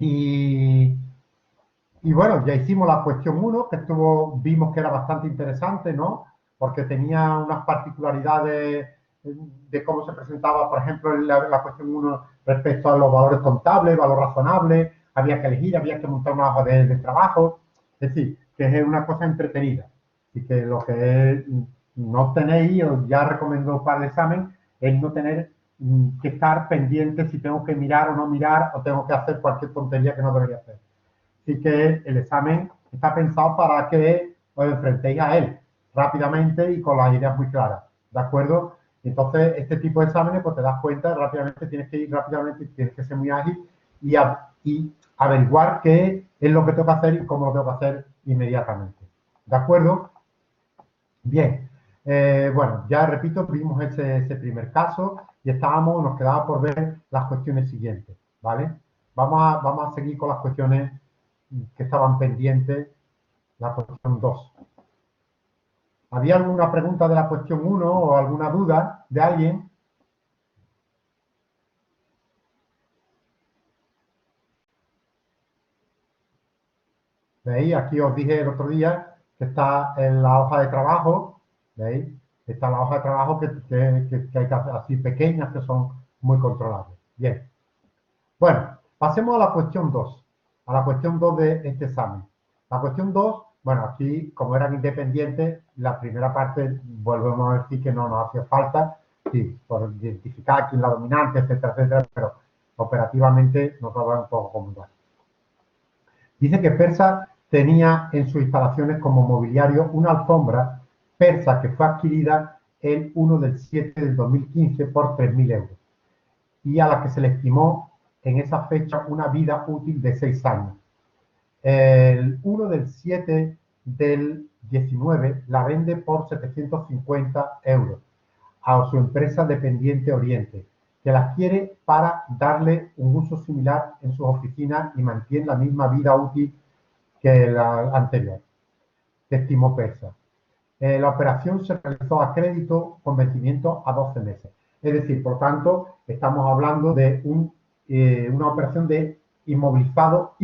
Y, y bueno, ya hicimos la cuestión uno que vimos que era bastante interesante, ¿no? Porque tenía unas particularidades de cómo se presentaba, por ejemplo, la cuestión uno respecto a los valores contables, valor razonable, había que elegir, había que montar una hoja de trabajo, es decir, que es una cosa entretenida y que lo que no tenéis, os ya recomiendo para el examen, es no tener que estar pendiente si tengo que mirar o no mirar o tengo que hacer cualquier tontería que no debería hacer. Así que el examen está pensado para que os enfrentéis a él rápidamente y con las ideas muy claras, ¿de acuerdo? Entonces, este tipo de exámenes, pues te das cuenta, rápidamente tienes que ir rápidamente, tienes que ser muy ágil y averiguar qué es lo que tengo que hacer y cómo lo tengo que hacer inmediatamente. ¿De acuerdo? Bien. Bueno, ya repito, vimos ese primer caso y nos quedaba por ver las cuestiones siguientes, ¿vale? Vamos a seguir con las cuestiones que estaban pendientes, la cuestión 2. ¿Había alguna pregunta de la cuestión uno o alguna duda de alguien? ¿Veis? Aquí os dije el otro día que está en la hoja de trabajo, ¿veis? Está la hoja de trabajo que hay que hacer así pequeñas, que son muy controlables. Bien. Bueno, pasemos a la cuestión 2, a la cuestión 2 de este examen. La cuestión 2, bueno, aquí, como eran independientes, la primera parte, volvemos a decir que no nos hacía falta, sí, por identificar quién es la dominante, etcétera, etcétera, pero operativamente nos va a dar un poco como. Dice que Persa tenía en sus instalaciones como mobiliario una alfombra persa que fue adquirida el 1 del 7 del 2015 por 3.000 euros y a la que se le estimó en esa fecha una vida útil de 6 años. El 1 del 7 del 19 la vende por 750 euros a su empresa dependiente Oriente, que la quiere para darle un uso similar en sus oficinas y mantiene la misma vida útil que la anterior, que estimó Persa. La operación se realizó a crédito con vencimiento a 12 meses. Es decir, por tanto, estamos hablando de una operación de inmovilizado.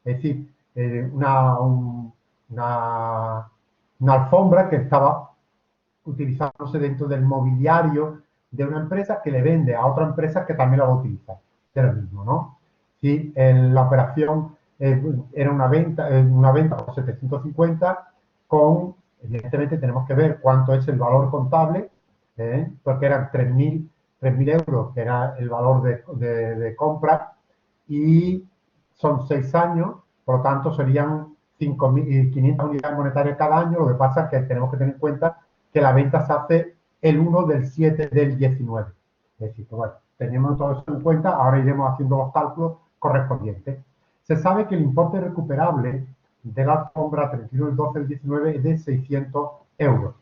Es decir, una alfombra que estaba utilizándose dentro del mobiliario de una empresa que le vende a otra empresa que también la va a utilizar. De lo mismo, ¿no? Si la operación era una venta por 750 con, evidentemente tenemos que ver cuánto es el valor contable, porque eran 3.000 euros, que era el valor de compra, y son 6 años, por lo tanto serían 5.500 unidades monetarias cada año. Lo que pasa es que tenemos que tener en cuenta que la venta se hace el 1 del 7 del 19. Es decir, que bueno, teniendo todo eso en cuenta, ahora iremos haciendo los cálculos correspondientes. Se sabe que el importe recuperable de la alfombra 31 del 12 del 19 es de 600 euros.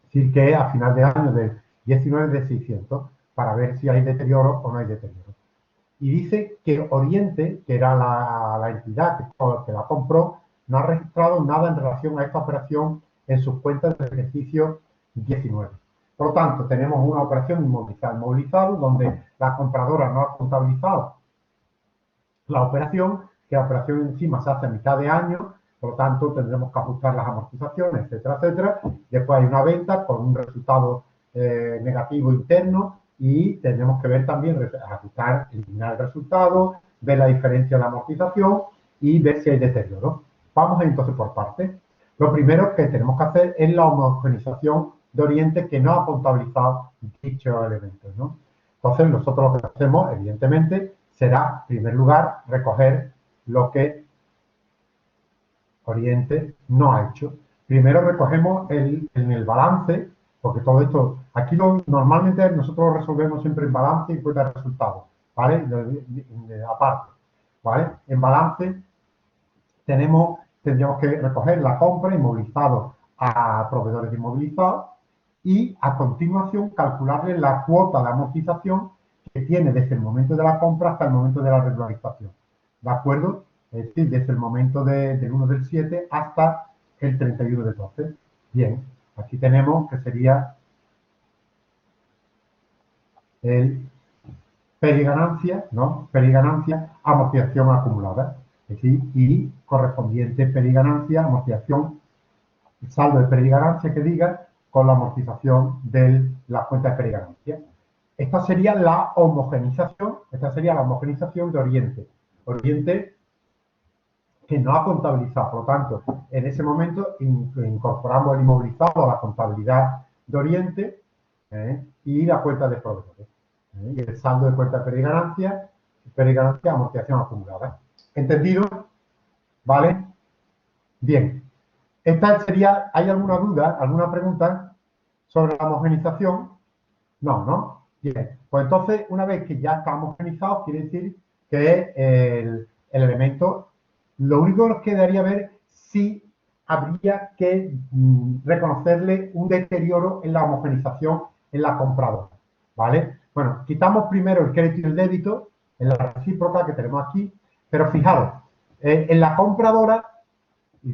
Es decir, que a final de año del 19 es de 600, para ver si hay deterioro o no hay deterioro. Y dice que Oriente, que era la entidad que la compró, no ha registrado nada en relación a esta operación en sus cuentas del ejercicio 19. Por lo tanto, tenemos una operación inmovilizado donde la compradora no ha contabilizado la operación, que la operación encima se hace a mitad de año, por lo tanto tendremos que ajustar las amortizaciones, etcétera, etcétera. Después hay una venta con un resultado negativo interno y tendremos que ver también, ajustar, eliminar el resultado, ver la diferencia de la amortización y ver si hay deterioro. Vamos a ir entonces por partes. Lo primero que tenemos que hacer es la homogenización de Oriente, que no ha contabilizado dichos elementos, ¿no? Entonces, nosotros lo que hacemos, evidentemente, será, en primer lugar, recoger lo que Oriente no ha hecho. Primero recogemos en el balance, porque todo esto, aquí normalmente nosotros lo resolvemos siempre en balance y cuenta de resultados, ¿vale? Aparte, ¿vale? En balance tendríamos que recoger la compra, inmovilizado a proveedores inmovilizados, y a continuación calcularle la cuota de amortización que tiene desde el momento de la compra hasta el momento de la regularización. ¿De acuerdo? Es decir, desde el momento del 1 del 7 hasta el 31 del 12. Bien, aquí tenemos que sería el periganancia, ¿no? Periganancia, amortización acumulada. Es decir, y correspondiente periganancia, amortización, saldo de periganancia que diga, con la amortización de la cuenta de periganancia. Esta sería la homogenización de Oriente. Oriente que no ha contabilizado, por lo tanto, en ese momento incorporamos el inmovilizado a la contabilidad de Oriente y la cuenta de proveedores. Y el saldo de cuenta de periganancia, amortización acumulada. ¿Entendido? ¿Vale? Bien. Esta sería, ¿hay alguna duda, alguna pregunta sobre la homogenización? No, ¿no? Bien. Pues entonces, una vez que ya está homogenizado, quiere decir que el elemento, lo único que nos quedaría ver si habría que reconocerle un deterioro en la homogenización en la compradora, ¿vale? Bueno, quitamos primero el crédito y el débito en la recíproca que tenemos aquí, pero fijaros, en la compradora,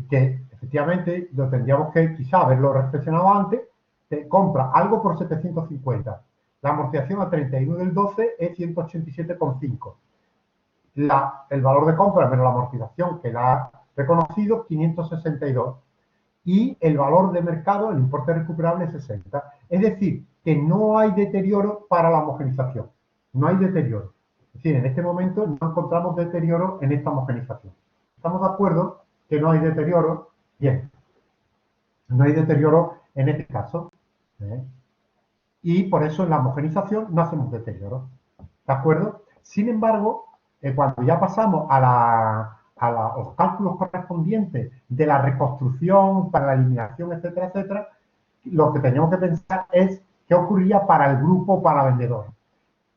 que efectivamente lo tendríamos que quizá haberlo reflexionado antes, te compra algo por 750. La amortización a 31 del 12 es 187,5. El valor de compra menos la amortización que la ha reconocido, 562. Y el valor de mercado, el importe recuperable, es 60. Es decir, que no hay deterioro para la homogenización. No hay deterioro. Es decir, en este momento no encontramos deterioro en esta homogenización. ¿Estamos de acuerdo que no hay deterioro? Bien. No hay deterioro en este caso. ¿eh? Y por eso en la homogenización no hacemos deterioro. ¿De acuerdo? Sin embargo, cuando ya pasamos a los cálculos correspondientes de la reconstrucción, para la eliminación, etcétera, etcétera, lo que tenemos que pensar es qué ocurría para el grupo, para la vendedora.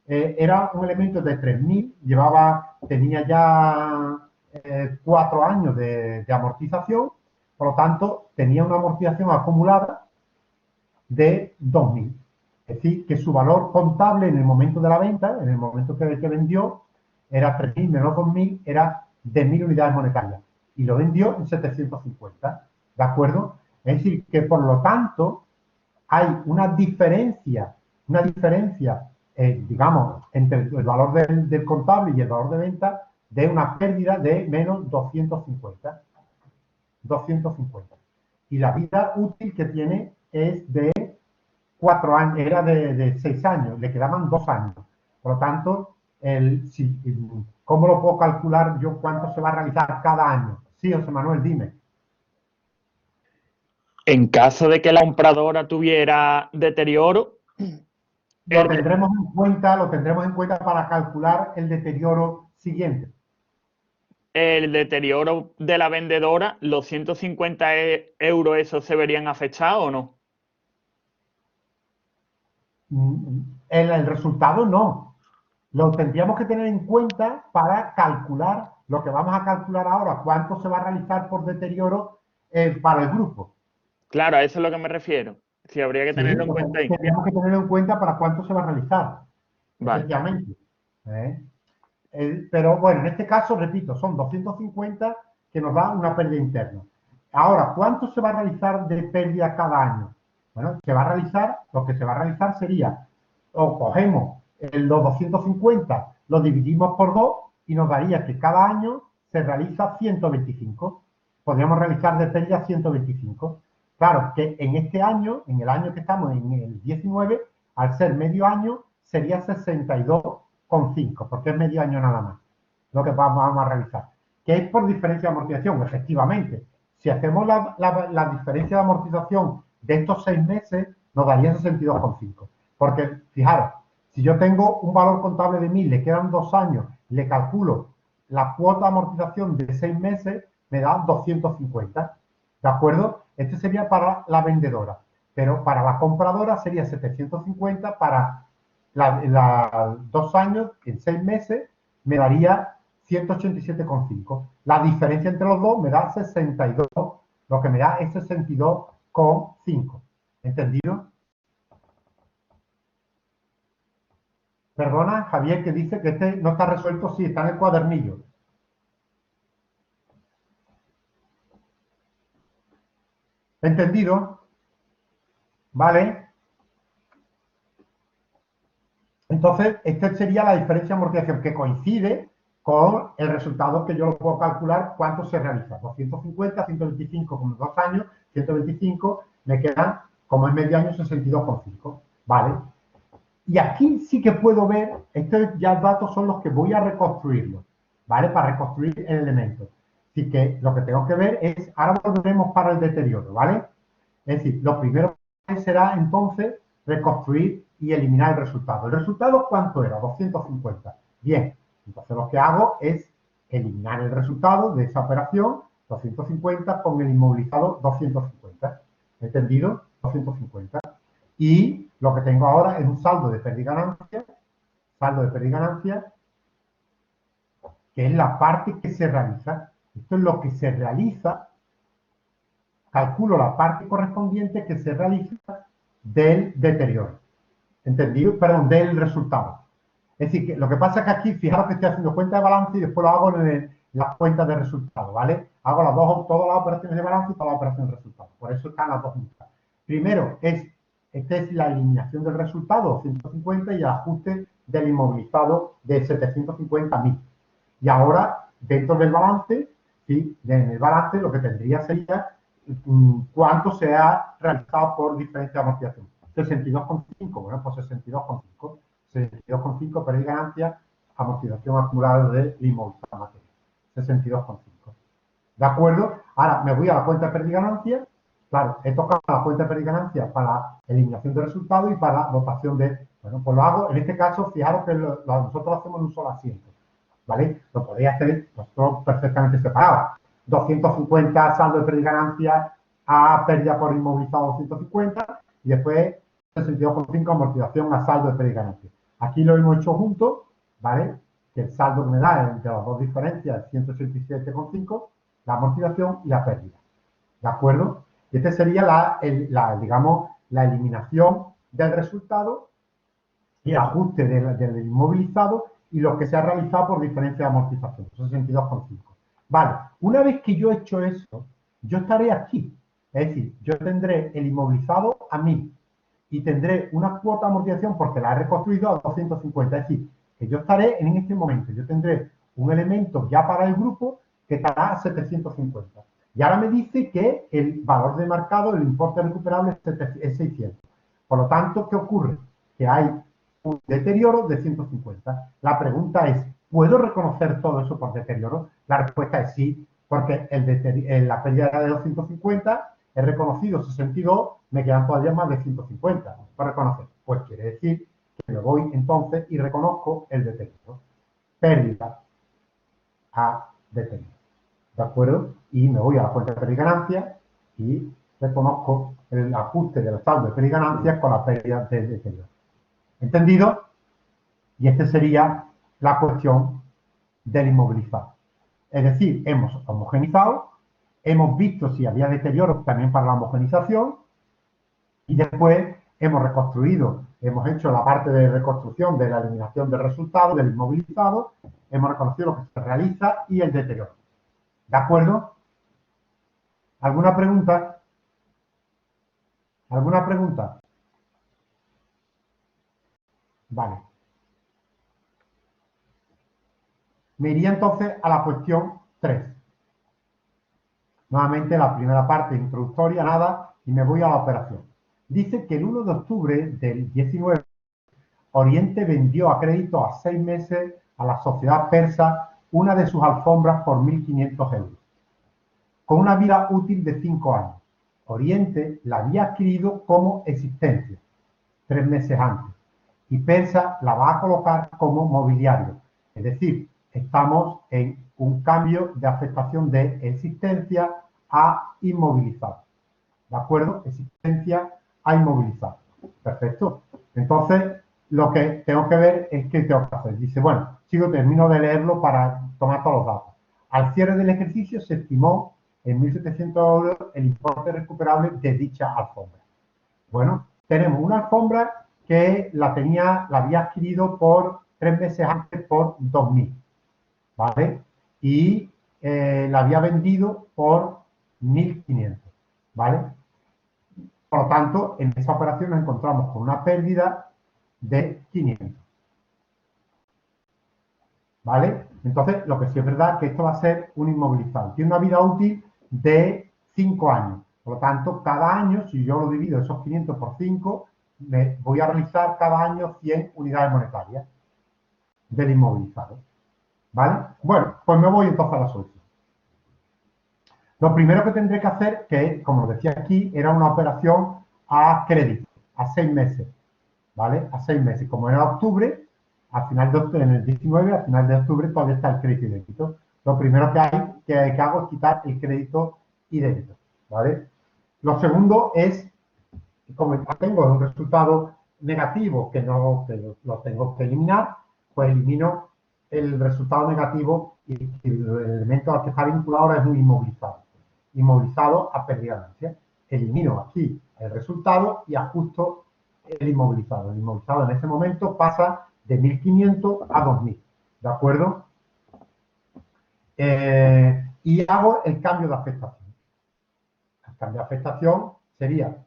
Era un elemento de 3.000, tenía ya 4 años de amortización, por lo tanto, tenía una amortización acumulada de 2.000. Es decir, que su valor contable en el momento de la venta, en el momento que vendió, era 3.000 menos 2.000, era de 1.000 unidades monetarias. Y lo vendió en 750. ¿De acuerdo? Es decir, que por lo tanto hay una diferencia, digamos, entre el valor del contable y el valor de venta de una pérdida de menos 250. 250. Y la vida útil que tiene es de 4 años, era de 6 años, le quedaban 2 años. Por lo tanto, ¿cómo lo puedo calcular yo cuánto se va a realizar cada año? Sí, José Manuel, dime. En caso de que la compradora tuviera deterioro, Lo tendremos en cuenta para calcular el deterioro siguiente. el deterioro de la vendedora, ¿los 150 euros esos se verían afectados o no? El resultado no. Lo tendríamos que tener en cuenta para calcular lo que vamos a calcular ahora, cuánto se va a realizar por deterioro para el grupo. Claro, a eso es a lo que me refiero. Si habría que Sí, tenerlo en cuenta ahí. tendríamos que tenerlo en cuenta para cuánto se va a realizar, Vale. efectivamente. Pero bueno, en este caso, repito, son 250 que nos da una pérdida interna. Ahora, ¿cuánto se va a realizar de pérdida cada año? Bueno, lo que se va a realizar sería, o cogemos los 250, lo dividimos por 2 y nos daría que cada año se realiza 125. Podríamos realizar de pérdida 125. Claro que en este año, en el año que estamos, en el 19, al ser medio año, sería 62,5, porque es medio año nada más lo que vamos a realizar. ¿Qué es por diferencia de amortización? Efectivamente, si hacemos la diferencia de amortización de estos 6 meses, nos daría 62,5. Porque, fijaros, si yo tengo un valor contable de 1.000, le quedan 2 años, le calculo la cuota de amortización de 6 meses, me da 250. ¿De acuerdo? Este sería para la vendedora. Pero para la compradora sería 750, para 2 años, en 6 meses, me daría 187,5. La diferencia entre los dos me da 62. Lo que me da es 62,5. ¿Entendido? Perdona, Javier, que dice que este no está resuelto. Sí, está en el cuadernillo. ¿Entendido? ¿Vale? Entonces, esta sería la diferencia de amortización que coincide con el resultado que yo lo puedo calcular cuánto se realiza. 250, 125 como 2 años, 125, me quedan, como es medio año, 62,5. ¿Vale? Y aquí sí que puedo ver, estos ya datos son los que voy a reconstruirlos, ¿vale? Para reconstruir el elemento. Así que lo que tengo que ver es, ahora volveremos para el deterioro, ¿vale? Es decir, lo primero será entonces reconstruir y eliminar el resultado. ¿El resultado cuánto era? 250. Bien, entonces lo que hago es eliminar el resultado de esa operación, 250, con el inmovilizado 250. ¿Entendido? 250. Y lo que tengo ahora es un saldo de pérdida y ganancia, que es la parte que se realiza. Esto es lo que se realiza. Calculo la parte correspondiente que se realiza del deterioro. ¿Entendido? Perdón, del resultado. Es decir, que lo que pasa es que aquí, fijaros que estoy haciendo cuenta de balance y después lo hago en las cuentas de resultado, ¿vale? Hago todas las operaciones de balance y todas las operaciones de resultado. Por eso están las dos juntas. Primero, esta es la eliminación del resultado, 250, y el ajuste del inmovilizado de 750.000. Y ahora, dentro del balance, ¿sí? En el balance lo que tendría sería cuánto se ha realizado por diferencia de amortización. 62,5, bueno, pues 62,5. 62,5 pérdida y ganancia, amortización acumulada de inmovilizada material. 62,5. ¿De acuerdo? Ahora me voy a la cuenta de pérdida y ganancia. Claro, he tocado la cuenta de pérdida y ganancia para eliminación de resultados y para dotación de... Bueno, pues lo hago, en este caso, fijaros que nosotros lo hacemos en un solo asiento. ¿Vale? Lo podéis hacer vosotros perfectamente separado. 250 saldo de pérdida y ganancia a pérdida por inmovilizado 250 y después 62,5 amortización a saldo de pérdida y ganancia. Aquí lo hemos hecho juntos, ¿vale? Que el saldo que me da entre las dos diferencias es 187,5, la amortización y la pérdida. ¿De acuerdo? Y esta sería digamos, la eliminación del resultado y el ajuste del inmovilizado y lo que se ha realizado por diferencia de amortización, 62,5. Vale, una vez que yo he hecho eso, yo estaré aquí. Es decir, yo tendré el inmovilizado a 1000 y tendré una cuota de amortización porque la he reconstruido a 250. Es decir, que yo estaré en este momento, yo tendré un elemento ya para el grupo que estará a 750. Y ahora me dice que el valor de mercado, el importe recuperable es 600. Por lo tanto, ¿qué ocurre? Que hay un deterioro de 150. La pregunta es, ¿puedo reconocer todo eso por deterioro? La respuesta es sí, porque la pérdida era de 250, he reconocido 62, me quedan todavía más de 150 para reconocer. Pues quiere decir que me voy entonces y reconozco el deterioro. Pérdida a deterioro. ¿De acuerdo? Y me voy a la cuenta de pérdida y ganancia y reconozco el ajuste del saldo de pérdida y ganancias con la pérdida de deterioro. ¿Entendido? Y esta sería la cuestión del inmovilizado. Es decir, hemos homogenizado, hemos visto si había deterioro también para la homogenización y después hemos reconstruido, hemos hecho la parte de reconstrucción de la eliminación del resultado, del inmovilizado, hemos reconocido lo que se realiza y el deterioro. ¿De acuerdo? ¿Alguna pregunta? ¿Alguna pregunta? Vale. Me iría entonces a la cuestión 3. Nuevamente la primera parte introductoria, nada, y me voy a la operación. Dice que el 1 de octubre del 19, Oriente vendió a crédito a 6 meses a la sociedad persa una de sus alfombras por 1.500 euros, con una vida útil de 5 años. Oriente la había adquirido como existencia 3 meses antes y Persa la va a colocar como mobiliario. Es decir, estamos en un cambio de afectación de existencia a inmovilizado. ¿De acuerdo? Existencia a inmovilizado. Perfecto. Entonces, lo que tengo que ver es qué tengo que hacer. Dice, bueno, termino de leerlo para tomar todos los datos. Al cierre del ejercicio se estimó en 1.700 euros el importe recuperable de dicha alfombra. Bueno, tenemos una alfombra que la había adquirido por 3 meses antes por 2.000, ¿vale? Y la había vendido por 1.500, ¿vale? Por lo tanto, en esa operación nos encontramos con una pérdida de 500. ¿vale? Entonces, lo que sí es verdad es que esto va a ser un inmovilizado. Tiene una vida útil de 5 años. Por lo tanto, cada año, si yo lo divido esos 500 por 5, me voy a realizar cada año 100 unidades monetarias del inmovilizado, ¿vale? Bueno, pues me voy entonces a la solución. Lo primero que tendré que hacer, que como decía aquí, era una operación a crédito, a 6 meses, ¿vale? A 6 meses. Como era octubre, al final de octubre, en el 19, al final de octubre todavía está el crédito y débito. Lo primero que hago es quitar el crédito y débito, ¿vale? Lo segundo es, como ya tengo un resultado negativo que lo tengo que eliminar, pues elimino el resultado negativo y el elemento al que está vinculado ahora es un inmovilizado. Inmovilizado a pérdida de ganancia. Elimino aquí el resultado y ajusto el inmovilizado. El inmovilizado en ese momento pasa de 1.500 a 2.000. ¿De acuerdo? Y hago el cambio de afectación. El cambio de afectación sería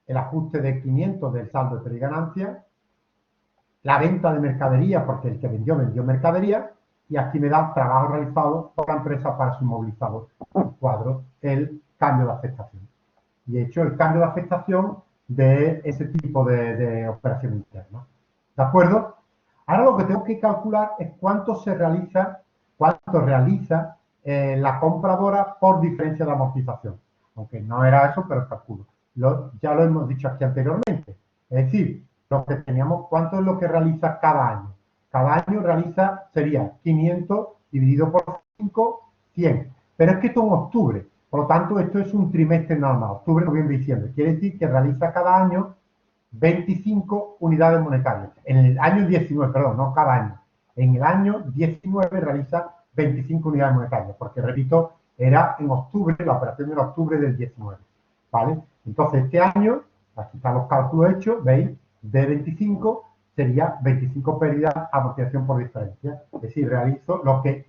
el ajuste de 500 del saldo de pérdida y ganancia, la venta de mercadería, porque el que vendió mercadería, y aquí me da trabajo realizado por la empresa para su inmovilizado. Cuadro el cambio de afectación. Y he hecho el cambio de afectación de ese tipo de operación interna. ¿De acuerdo? Ahora lo que tengo que calcular es cuánto realiza la compradora por diferencia de amortización. Aunque no era eso, pero calculo. Ya lo hemos dicho aquí anteriormente. Es decir, lo que teníamos, ¿cuánto es lo que realiza cada año? Cada año sería 500 dividido por 5, 100. Pero es que esto es en octubre. Por lo tanto, esto es un trimestre nada más, octubre, noviembre, diciembre. Quiere decir que realiza cada año 25 unidades monetarias. En el año 19, perdón, no cada año. En el año 19 realiza 25 unidades monetarias, porque, repito, era en octubre, la operación era octubre del 19. ¿Vale? Entonces, este año, aquí están los cálculos hechos, ¿veis? De 25 sería 25 pérdidas, amortización por diferencia. Es decir, lo que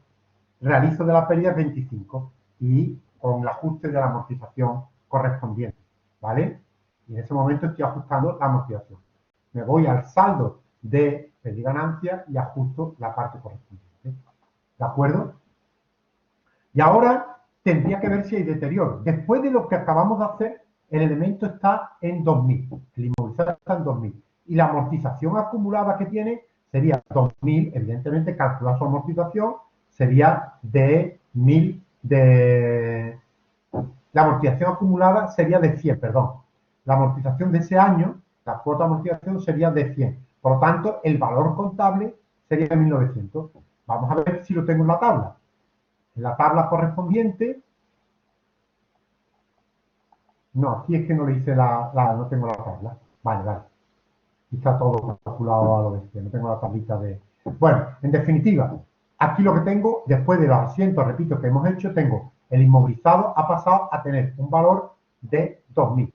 realizo de la pérdida es 25 y con el ajuste de la amortización correspondiente, ¿vale? Y en ese momento estoy ajustando la amortización. Me voy al saldo de pérdida y ganancia y ajusto la parte correspondiente. ¿De acuerdo? Y ahora tendría que ver si hay deterioro. Después de lo que acabamos de hacer, el elemento está en 2.000. El inmovilizado está en 2.000. Y la amortización acumulada que tiene sería 2.000, evidentemente, calcular su amortización, sería de 1.000 de... La amortización acumulada sería de 100, perdón. La amortización de ese año, la cuota de amortización sería de 100. Por lo tanto, el valor contable sería de 1.900. Vamos a ver si lo tengo en la tabla. En la tabla correspondiente, no, aquí es que no le hice no tengo la tabla. Vale, vale. Está todo calculado a lo bestia, no tengo la tablita de... Bueno, en definitiva, aquí lo que tengo, después de los asientos, repito, que hemos hecho, tengo el inmovilizado ha pasado a tener un valor de 2.000,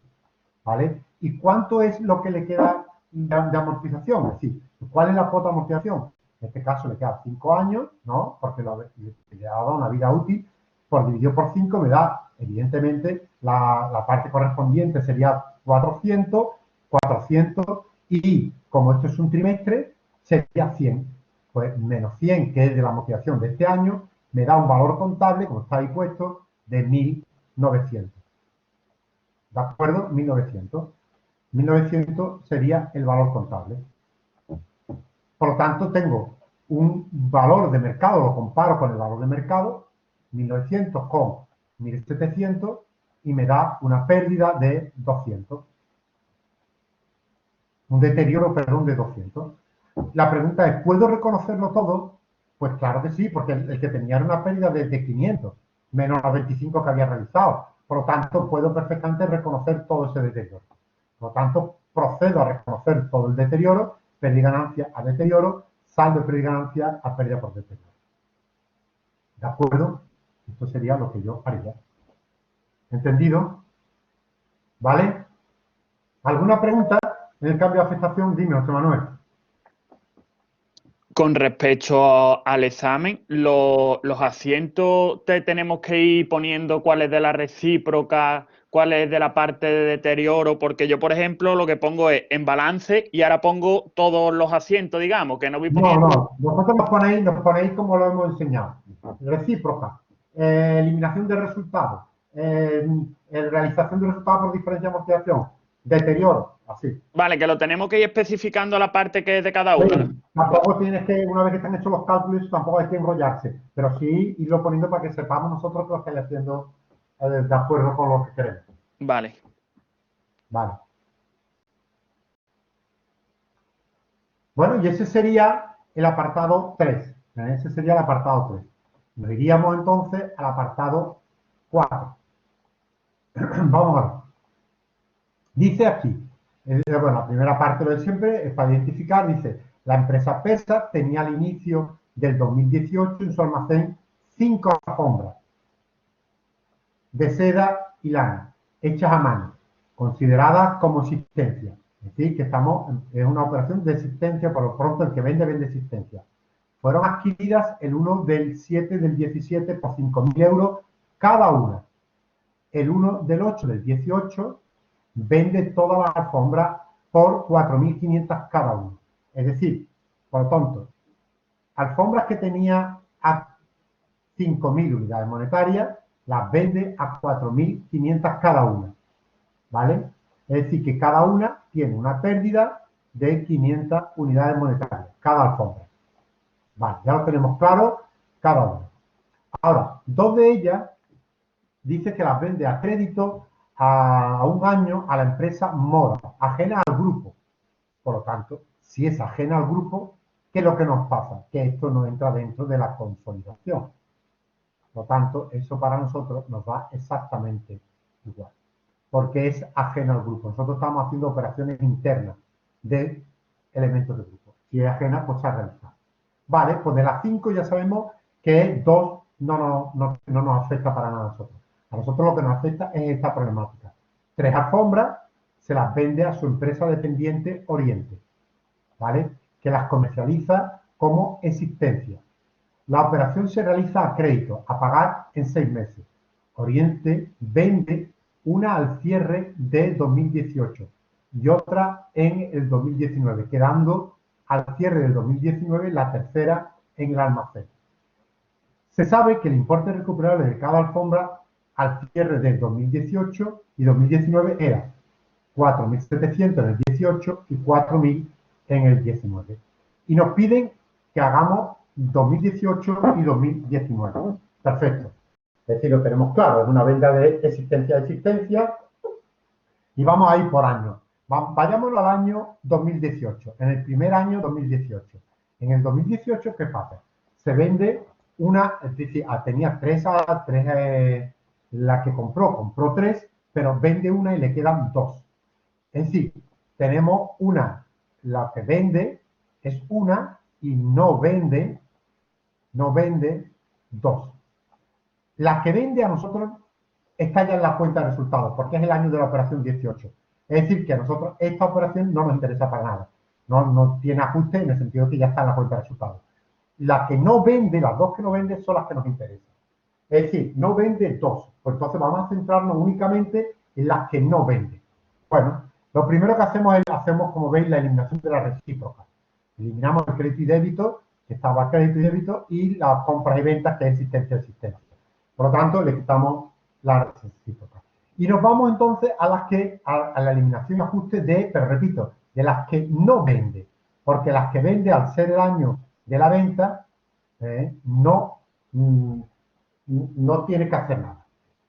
¿vale? ¿Y cuánto es lo que le queda de amortización? Es decir, ¿cuál es la cuota de amortización? En este caso le queda 5 años, ¿no? Porque le ha dado una vida útil, por dividido por 5 me da, evidentemente, la parte correspondiente sería 400, 400, y como esto es un trimestre, sería 100. Pues menos 100, que es de la amortización de este año, me da un valor contable, como está ahí puesto, de 1.900. ¿De acuerdo? 1.900. 1.900 sería el valor contable. Por lo tanto, tengo un valor de mercado, lo comparo con el valor de mercado, 1.900 con 1.700, y me da una pérdida de 200. Un deterioro, perdón, de 200. La pregunta es, ¿puedo reconocerlo todo? Pues claro que sí, porque el que tenía era una pérdida de 500, menos los 25 que había realizado. Por lo tanto, puedo perfectamente reconocer todo ese deterioro. Por lo tanto, procedo a reconocer todo el deterioro, pérdida y ganancia a deterioro, saldo de pérdida y ganancia a pérdida por deterioro. ¿De acuerdo? Esto sería lo que yo haría. ¿Entendido? ¿Vale? ¿Alguna pregunta en el cambio de afectación? Dime, José Manuel. Con respecto al examen, los asientos te tenemos que ir poniendo cuáles de la recíproca cuál es de la parte de deterioro, porque yo, por ejemplo, lo que pongo es en balance y ahora pongo todos los asientos, digamos, que no voy No, poniendo. no, vosotros nos ponéis como lo hemos enseñado. Recíproca, eliminación de resultados, realización de resultados por diferencia de amortización, deterioro, así. Vale, que lo tenemos que ir especificando la parte que es de cada una, ¿no? Sí, tampoco tienes que, una vez que están hechos los cálculos, tampoco hay que enrollarse, pero sí irlo poniendo para que sepamos nosotros que lo estáis haciendo de acuerdo con lo que queremos. Vale. Vale. Bueno, y ese sería el apartado 3. Ese sería el apartado 3. Nos iríamos entonces al apartado 4. Vamos a ver. Dice aquí, bueno, la primera parte lo de siempre es para identificar, dice, la empresa PESA tenía al inicio del 2018 en su almacén 5 alfombras de seda y lana, hechas a mano, consideradas como existencia. Es decir, que es una operación de existencia, por lo pronto el que vende existencia. Fueron adquiridas el 1 del 7 del 17 por 5.000 euros cada una. El 1 del 8 del 18 vende toda la alfombra por 4.500 cada uno. Es decir, por lo tanto, alfombras que tenía a 5.000 unidades monetarias, las vende a 4.500 cada una. ¿Vale? Es decir, que cada una tiene una pérdida de 500 unidades monetarias, cada alfombra. Vale, ya lo tenemos claro, cada una. Ahora, dos de ellas dice que las vende a crédito a un año a la empresa Mora, ajena al grupo. Por lo tanto, si es ajena al grupo, ¿qué es lo que nos pasa? Que esto no entra dentro de la consolidación. Por lo tanto, eso para nosotros nos va exactamente igual, porque es ajena al grupo. Nosotros estamos haciendo operaciones internas de elementos de grupo. Si es ajena, pues se ha realizado. Vale, pues de las 5 ya sabemos que 2 no nos afecta para nada a nosotros. A nosotros lo que nos afecta es esta problemática. 3 alfombras se las vende a su empresa dependiente Oriente, ¿vale? Que las comercializa como existencia. La operación se realiza a crédito, a pagar en 6 meses. Oriente vende una al cierre de 2018 y otra en el 2019, quedando al cierre del 2019 la tercera en el almacén. Se sabe que el importe recuperable de cada alfombra al cierre del 2018 y 2019 era 4.700 en el 18 y 4.000 en el 19. Y nos piden que hagamos 2018 y 2019. Perfecto. Es decir, lo tenemos claro, es una venta de existencia a existencia y vamos a ir por años. Vayámonos al año 2018, en el primer año 2018. En el 2018, ¿qué pasa? Se vende una, es decir, tenía tres, la que compró 3, pero vende una y le quedan 2. Es decir, tenemos una, la que vende es una y no vende 2. La que vende a nosotros está ya en la cuenta de resultados, porque es el año de la operación 18. Es decir, que a nosotros esta operación no nos interesa para nada. No tiene ajuste en el sentido que ya está en la cuenta de resultados. La que no vende, las 2 que no vende, son las que nos interesan. Es decir, no vende 2. Pues entonces vamos a centrarnos únicamente en las que no vende. Bueno, lo primero que hacemos es, como veis, la eliminación de la recíproca. Eliminamos el crédito y débito, que estaba crédito y débito, y las compras y ventas, que es existencia. Por lo tanto, le quitamos la recíproca. Y nos vamos entonces a la eliminación y ajuste pero repito, de las que no vende. Porque las que vende, al ser el año de la venta, no tiene que hacer nada.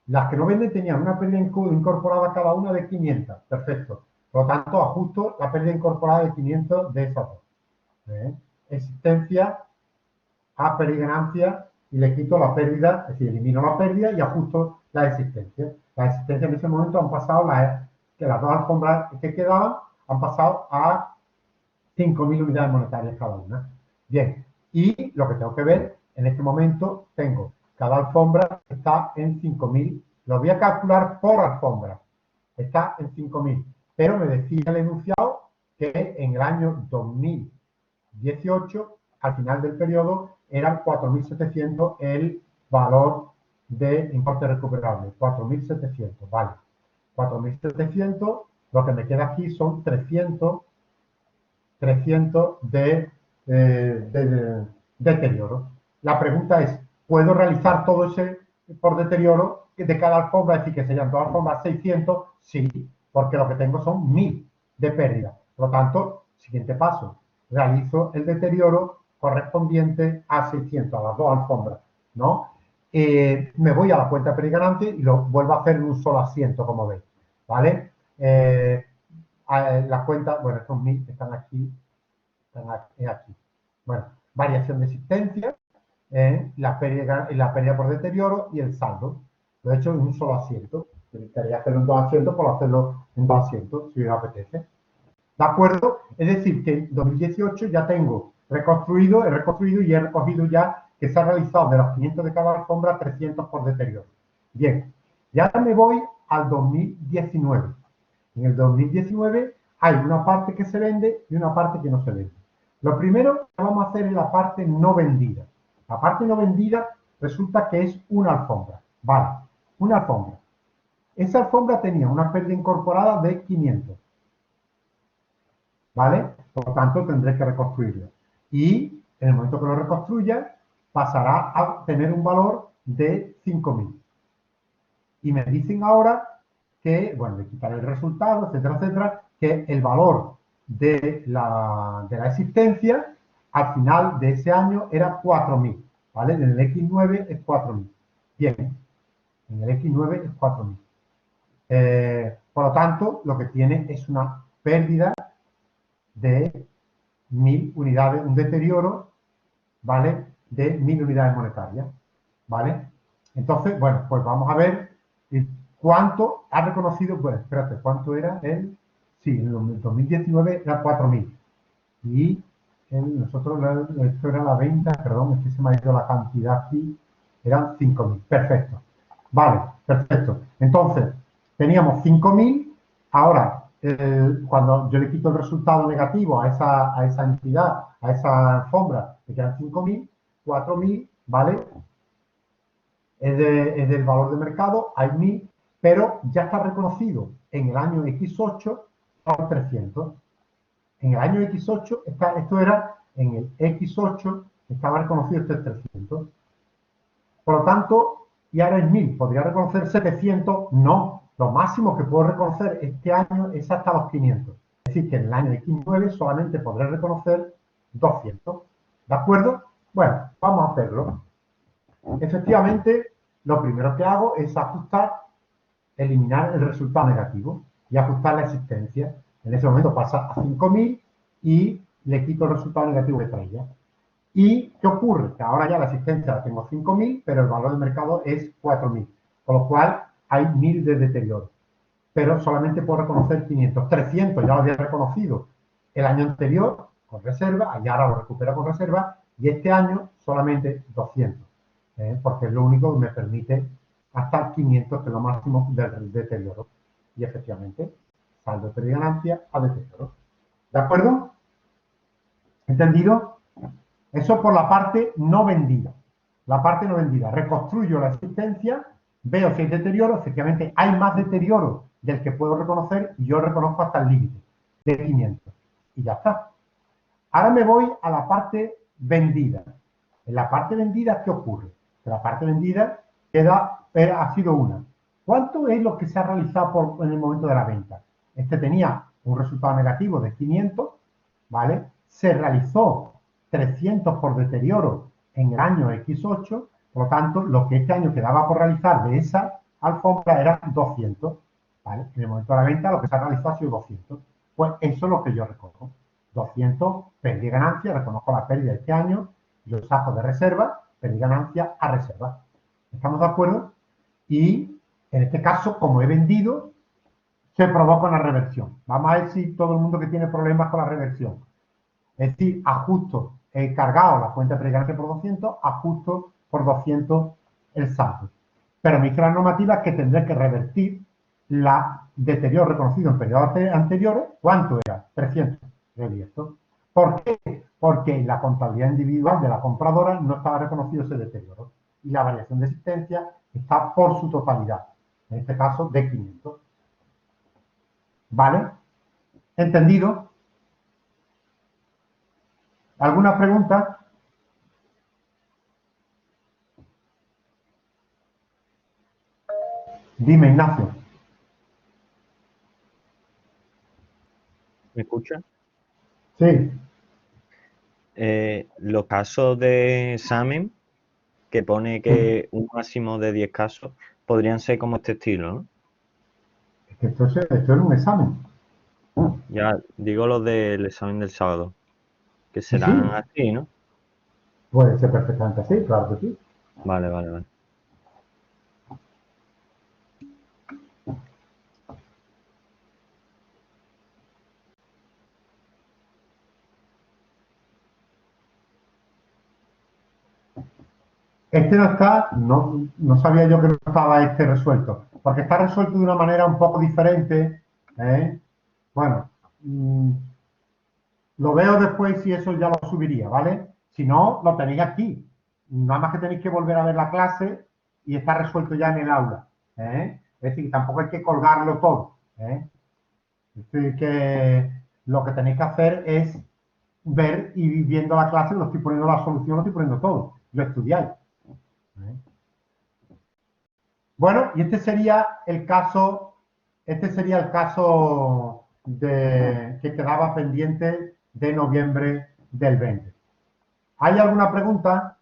Las que no venden tenían una pérdida incorporada cada una de 500. Perfecto. Por lo tanto, ajusto la pérdida incorporada de 500 de esas 2. Existencia a pérdida y ganancia y le quito la pérdida, es decir, elimino la pérdida y ajusto la existencia. La existencia en ese momento han pasado, que las 2 alfombras que quedaban han pasado a 5.000 unidades monetarias cada una. Bien, y lo que tengo que ver, en este momento tengo cada alfombra está en 5.000. Lo voy a calcular por alfombra. Está en 5.000. Pero me decía el enunciado que en el año 2018, al final del periodo, eran 4.700 el valor de importe recuperable. 4.700, vale. 4.700, lo que me queda aquí son 300 de deterioro. La pregunta es, ¿puedo realizar todo ese por deterioro de cada alfombra? Es decir, que serían 2 alfombras 600, sí, porque lo que tengo son 1.000 de pérdida. Por lo tanto, siguiente paso, realizo el deterioro correspondiente a 600, a las 2 alfombras, ¿no? Me voy a la cuenta de pérdida y ganancia y lo vuelvo a hacer en un solo asiento, como veis, ¿vale? Las cuentas, bueno, estos 1.000 están aquí, aquí. Bueno, variación de existencia, la pérdida por deterioro y el saldo. Lo he hecho en un solo asiento. Me gustaría hacerlo en 2 asientos, por hacerlo en 2 asientos, si me apetece. ¿De acuerdo? Es decir, que en 2018 ya tengo he reconstruido y he recogido ya que se ha realizado de los 500 de cada alfombra 300 por deterioro. Bien, y ahora me voy al 2019. En el 2019 hay una parte que se vende y una parte que no se vende. Lo primero que vamos a hacer es la parte no vendida. La parte no vendida resulta que es una alfombra. Vale, una alfombra. Esa alfombra tenía una pérdida incorporada de 500. ¿Vale? Por lo tanto, tendré que reconstruirlo. Y en el momento que lo reconstruya, pasará a tener un valor de 5.000. Y me dicen ahora que, bueno, le quitaré el resultado, etcétera, etcétera, que el valor de la existencia al final de ese año era 4.000, ¿vale? En el X9 es 4.000. Bien, en el X9 es 4.000. Por lo tanto, lo que tiene es una pérdida de 1.000 unidades, un deterioro, ¿vale? De 1.000 unidades monetarias, ¿vale? Entonces, bueno, pues vamos a ver cuánto ha reconocido, bueno, espérate, ¿cuánto era él? Sí, en el 2019 era 4.000. Y nosotros, esto era la venta, perdón, es que se me ha ido la cantidad aquí, eran 5.000. Perfecto. Vale, perfecto. Entonces, teníamos 5.000, ahora, cuando yo le quito el resultado negativo a esa entidad, a esa alfombra, me quedan 5.000, 4.000, ¿vale? Es del valor de mercado, hay 1.000, pero ya está reconocido en el año X8 por 300. En el año X8, esto era en el X8, estaba reconocido este 300. Por lo tanto, y ahora es 1.000, ¿podría reconocer 700? No, lo máximo que puedo reconocer este año es hasta los 500. Es decir, que en el año X9 solamente podré reconocer 200. ¿De acuerdo? Bueno, vamos a hacerlo. Efectivamente, lo primero que hago es ajustar, eliminar el resultado negativo y ajustar la existencia. En ese momento pasa a 5.000 y le quito el resultado negativo que traía. ¿Y qué ocurre? Que ahora ya la existencia la tengo 5.000, pero el valor de mercado es 4.000. Con lo cual hay 1.000 de deterioro. Pero solamente puedo reconocer 500. 300 ya lo había reconocido el año anterior con reserva, y ahora lo recupero con reserva, y este año solamente 200. Porque es lo único que me permite hasta 500, que es lo máximo del deterioro. Y efectivamente, saldo de pérdida y ganancia a deterioro. ¿De acuerdo? ¿Entendido? Eso por la parte no vendida. La parte no vendida. Reconstruyo la existencia, veo si hay deterioro. Efectivamente, hay más deterioro del que puedo reconocer y yo reconozco hasta el límite de 500. Y ya está. Ahora me voy a la parte vendida. En la parte vendida, ¿qué ocurre? Que la parte vendida ha sido una. ¿Cuánto es lo que se ha realizado en el momento de la venta? Este tenía un resultado negativo de 500, ¿vale? Se realizó 300 por deterioro en el año X8, por lo tanto, lo que este año quedaba por realizar de esa alfombra era 200, ¿vale? En el momento de la venta lo que se ha realizado ha sido 200. Pues eso es lo que yo recojo. 200, pérdida y ganancia, reconozco la pérdida de este año, yo saco de reserva, pérdida y ganancia a reserva. ¿Estamos de acuerdo? Y en este caso, como he vendido, se provoca una reversión. Vamos a ver si todo el mundo que tiene problemas con la reversión. Es decir, ajusto, he cargado la cuenta de pérdida y ganancia por 200, ajusto por 200 el saldo. Pero me dice la normativa que tendré que revertir la deterioro reconocido en periodos anteriores. ¿Cuánto era? 300. Revierto. ¿Por qué? Porque en la contabilidad individual de la compradora no estaba reconocido ese deterioro. Y la variación de existencia está por su totalidad. En este caso, de 500. ¿Vale? ¿Entendido? ¿Alguna pregunta? Dime, Ignacio. ¿Me escucha? Sí. Los casos de examen, que pone que un máximo de 10 casos, podrían ser como este estilo, ¿no? Es que esto es un examen. Ya digo los del examen del sábado, que Sí, serán sí. así, ¿no? Puede ser perfectamente así, claro que sí. Vale, vale, vale. Este no está, no sabía yo que no estaba este resuelto, porque está resuelto de una manera un poco diferente. ¿Eh? Bueno, lo veo después si eso ya lo subiría, ¿vale? Si no, lo tenéis aquí. Nada más que tenéis que volver a ver la clase y está resuelto ya en el aula. ¿Eh? Es decir, tampoco hay que colgarlo todo. ¿Eh? Es decir, que lo que tenéis que hacer es ver y viendo la clase, lo estoy poniendo la solución, lo estoy poniendo todo. Lo estudiáis. ¿Eh? Bueno, y este sería el caso que quedaba pendiente de noviembre del 20. ¿Hay alguna pregunta?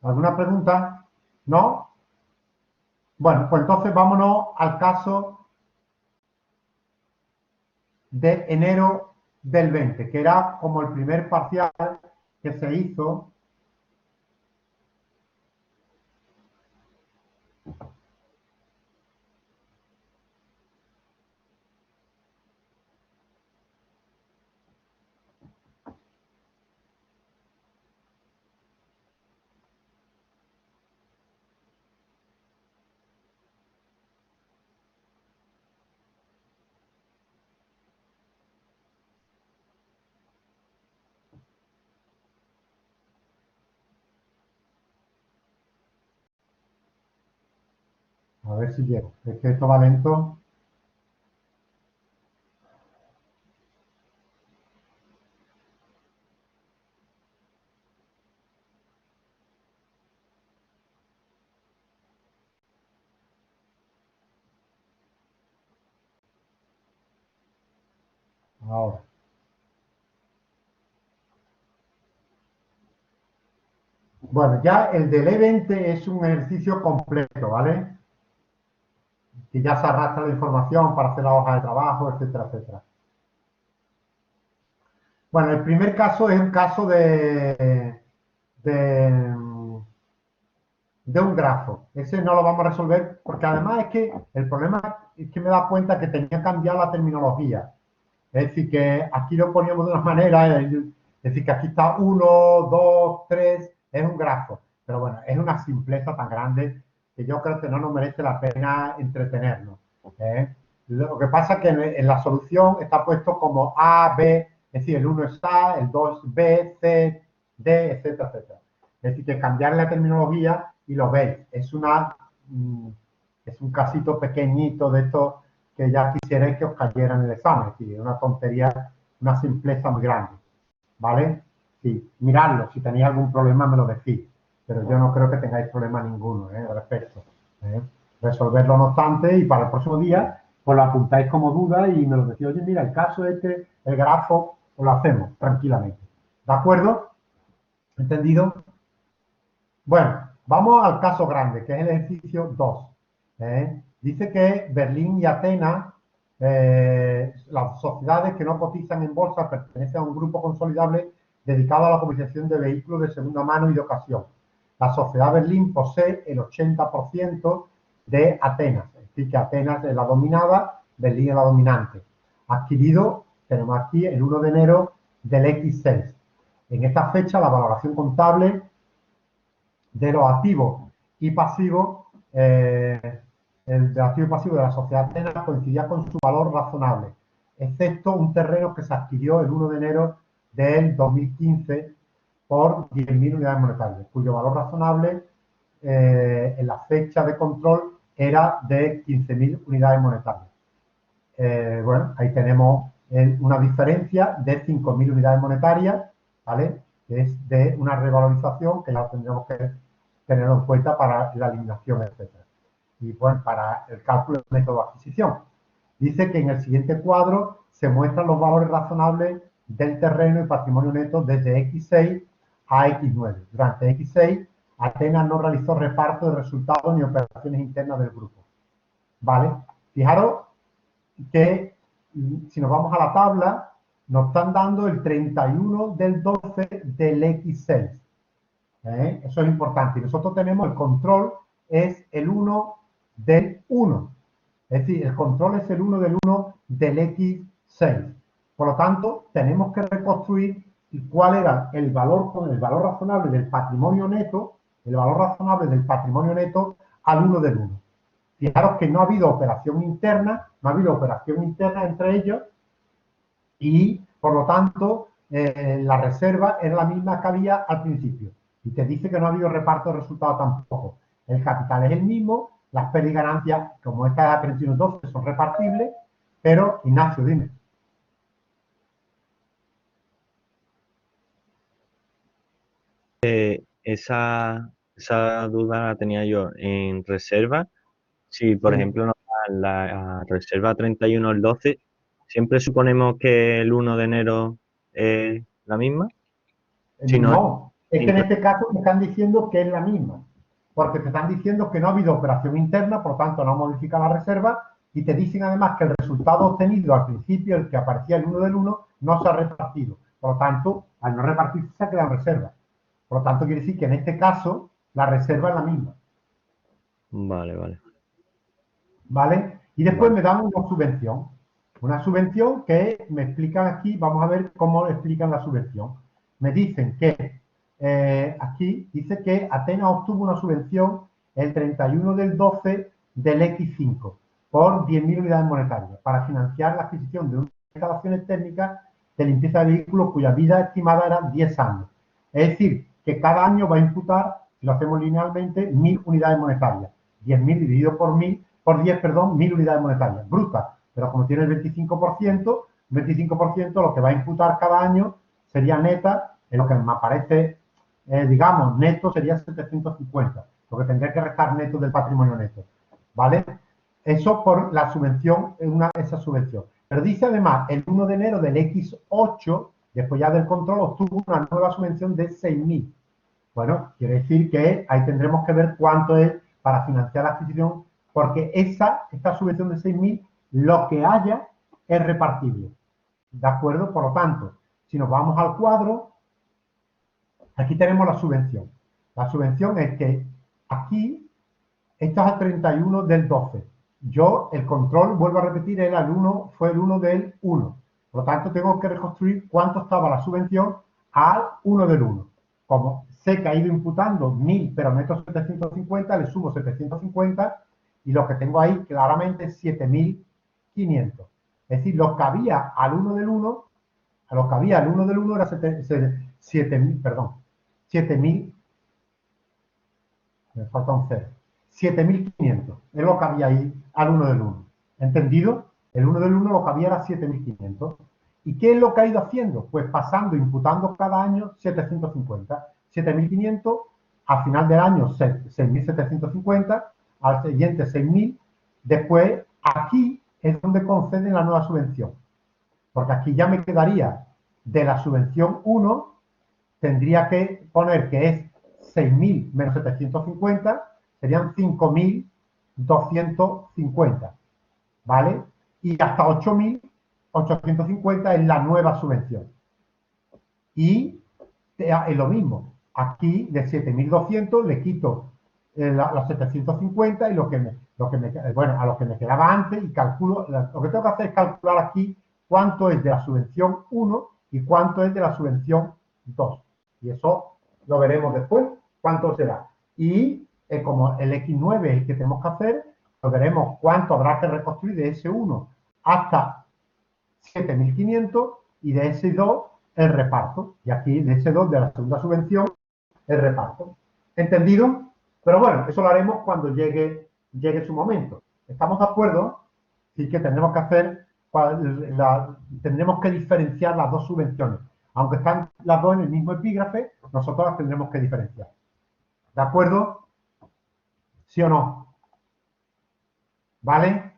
¿Alguna pregunta? ¿No? Bueno, pues entonces vámonos al caso de enero del 20, que era como el primer parcial que se hizo. A ver si llego. Es que esto va lento. Ahora. Bueno, ya el del E20 es un ejercicio completo, ¿vale? Que ya se arrastra la información para hacer la hoja de trabajo, etcétera, etcétera. Bueno, el primer caso es un caso de, de un grafo. Ese no lo vamos a resolver porque además es que el problema es que me da cuenta que tenía que cambiar la terminología. Es decir, que aquí lo poníamos de una manera, es decir, que aquí está 1, 2, 3, es un grafo. Pero bueno, es una simpleza tan grande que yo creo que no nos merece la pena entretenernos. ¿Eh? Lo que pasa es que en la solución está puesto como A, B, es decir, el 1 es A, el 2 B, C, D, etcétera, etcétera. Es decir, que cambiar la terminología y lo veis. Es un casito pequeñito de esto que ya quisierais que os cayera en el examen. Es decir, una tontería, una simpleza muy grande. ¿Vale? Sí, miradlo. Si tenéis algún problema me lo decís. Pero yo no creo que tengáis problema ninguno al respecto. ¿Eh? Resolverlo no obstante y para el próximo día pues lo apuntáis como duda y me lo decís, oye, mira, el caso este, el grafo, pues lo hacemos tranquilamente. ¿De acuerdo? ¿Entendido? Bueno, vamos al caso grande, que es el ejercicio 2. Dice que Berlín y Atenas, las sociedades que no cotizan en bolsa, pertenecen a un grupo consolidable dedicado a la comercialización de vehículos de segunda mano y de ocasión. La sociedad Berlín posee el 80% de Atenas, es decir, que Atenas es la dominada, Berlín es la dominante. Adquirido, tenemos aquí el 1 de enero del X6. En esta fecha, la valoración contable de los activos y pasivos, el de activo y pasivo de la sociedad Atenas coincidía con su valor razonable, excepto un terreno que se adquirió el 1 de enero del 2015 por 10.000 unidades monetarias, cuyo valor razonable en la fecha de control era de 15.000 unidades monetarias. Bueno, ahí tenemos una diferencia de 5.000 unidades monetarias, ¿vale? Que es de una revalorización que ya tendremos que tener en cuenta para la eliminación, etcétera. Y bueno, para el cálculo del método de adquisición. Dice que en el siguiente cuadro se muestran los valores razonables del terreno y patrimonio neto desde X6 a X9. Durante X6, Atenas no realizó reparto de resultados ni operaciones internas del grupo. ¿Vale? Fijaros que si nos vamos a la tabla, nos están dando el 31 del 12 del X6. Eso es importante. Y nosotros tenemos el control, es el 1 del 1. Es decir, el control es el 1 del 1 del X6. Por lo tanto, tenemos que reconstruir cuál era el valor razonable del patrimonio neto, el valor razonable del patrimonio neto al 1 del 1. Fijaros que no ha habido operación interna, entre ellos y, por lo tanto, la reserva es la misma que había al principio. Y te dice que no ha habido reparto de resultados tampoco. El capital es el mismo, las pérdidas y ganancias, como esta es a 31.12, son repartibles, pero, Ignacio, dime. Esa duda la tenía yo en reserva. Si, por ejemplo, la reserva 31 al 12, ¿siempre suponemos que el 1 de enero es la misma? Si No, es que en este caso te están diciendo que es la misma, porque te están diciendo que no ha habido operación interna, por lo tanto no modifica la reserva, y te dicen además que el resultado obtenido al principio, el que aparecía el 1 del 1, no se ha repartido. Por lo tanto, al no repartirse se ha quedado en reserva. Por lo tanto, quiere decir que en este caso la reserva es la misma. Vale. ¿Vale? Y después me dan una subvención. Una subvención que me explican aquí, vamos a ver cómo explican la subvención. Me dicen que, aquí dice que Atenas obtuvo una subvención el 31 del 12 del X5 por 10.000 unidades monetarias para financiar la adquisición de unas instalaciones técnicas de limpieza de vehículos cuya vida estimada era 10 años. Es decir, que cada año va a imputar, si lo hacemos linealmente, 1.000 unidades monetarias. 10.000 dividido por 10, 1.000 unidades monetarias, brutas. Pero como tiene el 25%, lo que va a imputar cada año sería neta, en lo que me aparece, digamos, neto sería 750, lo que tendría que restar neto del patrimonio neto, ¿vale? Eso por la subvención, esa subvención. Pero dice además, el 1 de enero del X8, después ya del control, obtuvo una nueva subvención de 6.000. Bueno, quiere decir que ahí tendremos que ver cuánto es para financiar la adquisición, porque esta subvención de 6.000, lo que haya es repartible. ¿De acuerdo? Por lo tanto, si nos vamos al cuadro, aquí tenemos la subvención. La subvención es que aquí, esto es el 31 del 12. El control, vuelvo a repetir, fue el 1 del 1. Por lo tanto, tengo que reconstruir cuánto estaba la subvención al 1 del 1. Como sé que ha ido imputando 1.000, pero neto 750, le sumo 750 y lo que tengo ahí claramente es 7.500. Es decir, lo que había al 1 del 1, era 7.000, perdón, 7.000, me falta un 0, 7.500, es lo que había ahí al 1 del 1. ¿Entendido? El 1 del 1 lo que había era 7.500. ¿Y qué es lo que ha ido haciendo? Pues pasando, imputando cada año 750. 7.500, al final del año 6.750, al siguiente 6.000. Después, aquí es donde conceden la nueva subvención. Porque aquí ya me quedaría de la subvención 1, tendría que poner que es 6.000 menos 750, serían 5.250. ¿Vale? Y hasta 8.850 es la nueva subvención. Y es lo mismo. Aquí de 7.200 le quito los 750 y a lo que me quedaba antes y calculo. Lo que tengo que hacer es calcular aquí cuánto es de la subvención 1 y cuánto es de la subvención 2. Y eso lo veremos después, cuánto será. Y como el X9 es el que tenemos que hacer, pues veremos cuánto habrá que reconstruir de ese 1 hasta 7.500 y de ese 2 el reparto. Y aquí de ese 2 de la segunda subvención el reparto. ¿Entendido? Pero bueno, eso lo haremos cuando llegue llegue su momento. ¿Estamos de acuerdo? Sí que tendremos que hacer, tendremos que diferenciar las dos subvenciones. Aunque están las dos en el mismo epígrafe, nosotros las tendremos que diferenciar. ¿De acuerdo? ¿Sí o no? ¿Vale?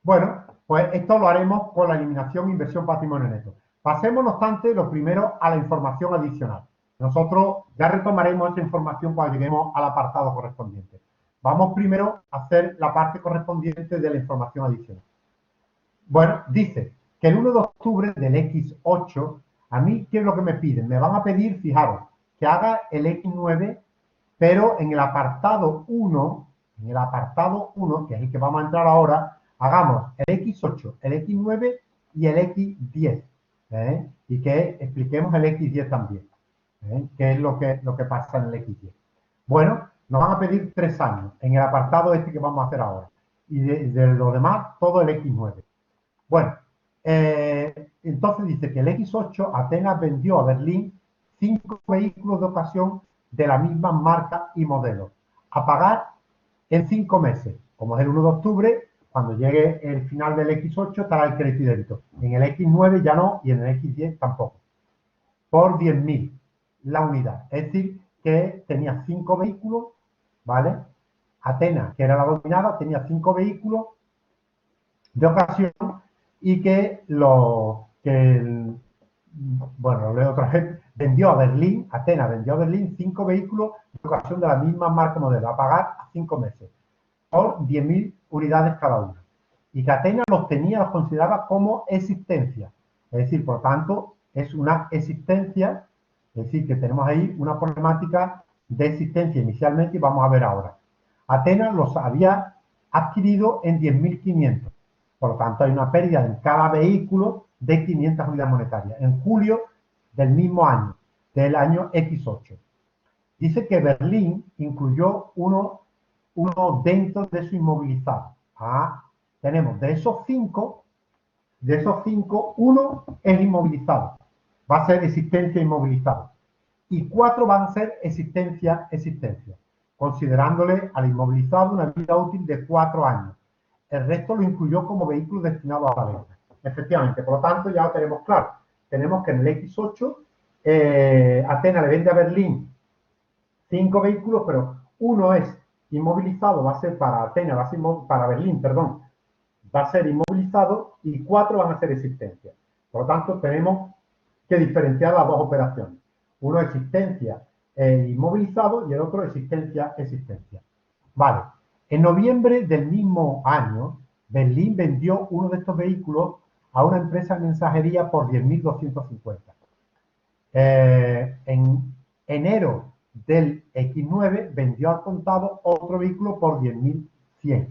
Bueno, pues esto lo haremos con la eliminación e inversión patrimonio neto. Pasemos, no obstante, lo primero a la información adicional. Nosotros ya retomaremos esa información cuando lleguemos al apartado correspondiente. Vamos primero a hacer la parte correspondiente de la información adicional. Bueno, dice que el 1 de octubre del X8, a mí, ¿qué es lo que me piden? Me van a pedir, fijaros, que haga el X9, pero en el apartado 1, que es el que vamos a entrar ahora, hagamos el X8, el X9 y el X10. Y que expliquemos el X10 también. ¿Qué es lo que pasa en el X10? Bueno, nos van a pedir 3 años en el apartado este que vamos a hacer ahora. Y de lo demás, todo el X9. Bueno, entonces dice que el X8, Atenas vendió a Berlín 5 vehículos de ocasión de la misma marca y modelo, a pagar en 5 meses. Como es el 1 de octubre, cuando llegue el final del X8 estará el crédito y débito. En el X9 ya no y en el X10 tampoco. Por 10.000 la unidad. Es decir, que tenía 5 vehículos, ¿vale? Atenas, que era la dominada, tenía 5 vehículos de ocasión y bueno, lo leo otra vez, vendió a Berlín, Atenas vendió a Berlín 5 vehículos de ocasión de la misma marca modelo, a pagar a 5 meses, por 10.000 unidades cada uno. Y que Atenas los consideraba como existencia. Es decir, por tanto, es una existencia, es decir, que tenemos ahí una problemática de existencia inicialmente y vamos a ver ahora. Atenas los había adquirido en 10.500. Por lo tanto, hay una pérdida en cada vehículo de 500 unidades monetarias. En julio del mismo año, del año X8. Dice que Berlín incluyó uno dentro de su inmovilizado. Tenemos de esos 5, uno es inmovilizado. Va a ser existencia inmovilizado. Y 4 van a ser existencia, considerándole al inmovilizado una vida útil de 4 años. El resto lo incluyó como vehículo destinado a la venta. Efectivamente, por lo tanto, ya lo tenemos claro. Tenemos que en el X8, Atenas le vende a Berlín 5 vehículos, pero uno es inmovilizado, va a ser para Atenas, para Berlín, perdón, va a ser inmovilizado y 4 van a ser existencia. Por lo tanto, tenemos que diferenciar las dos operaciones. Uno existencia inmovilizado y el otro existencia. Vale. En noviembre del mismo año, Berlín vendió uno de estos vehículos a una empresa de mensajería por 10.250. En enero del X9 vendió al contado otro vehículo por 10.100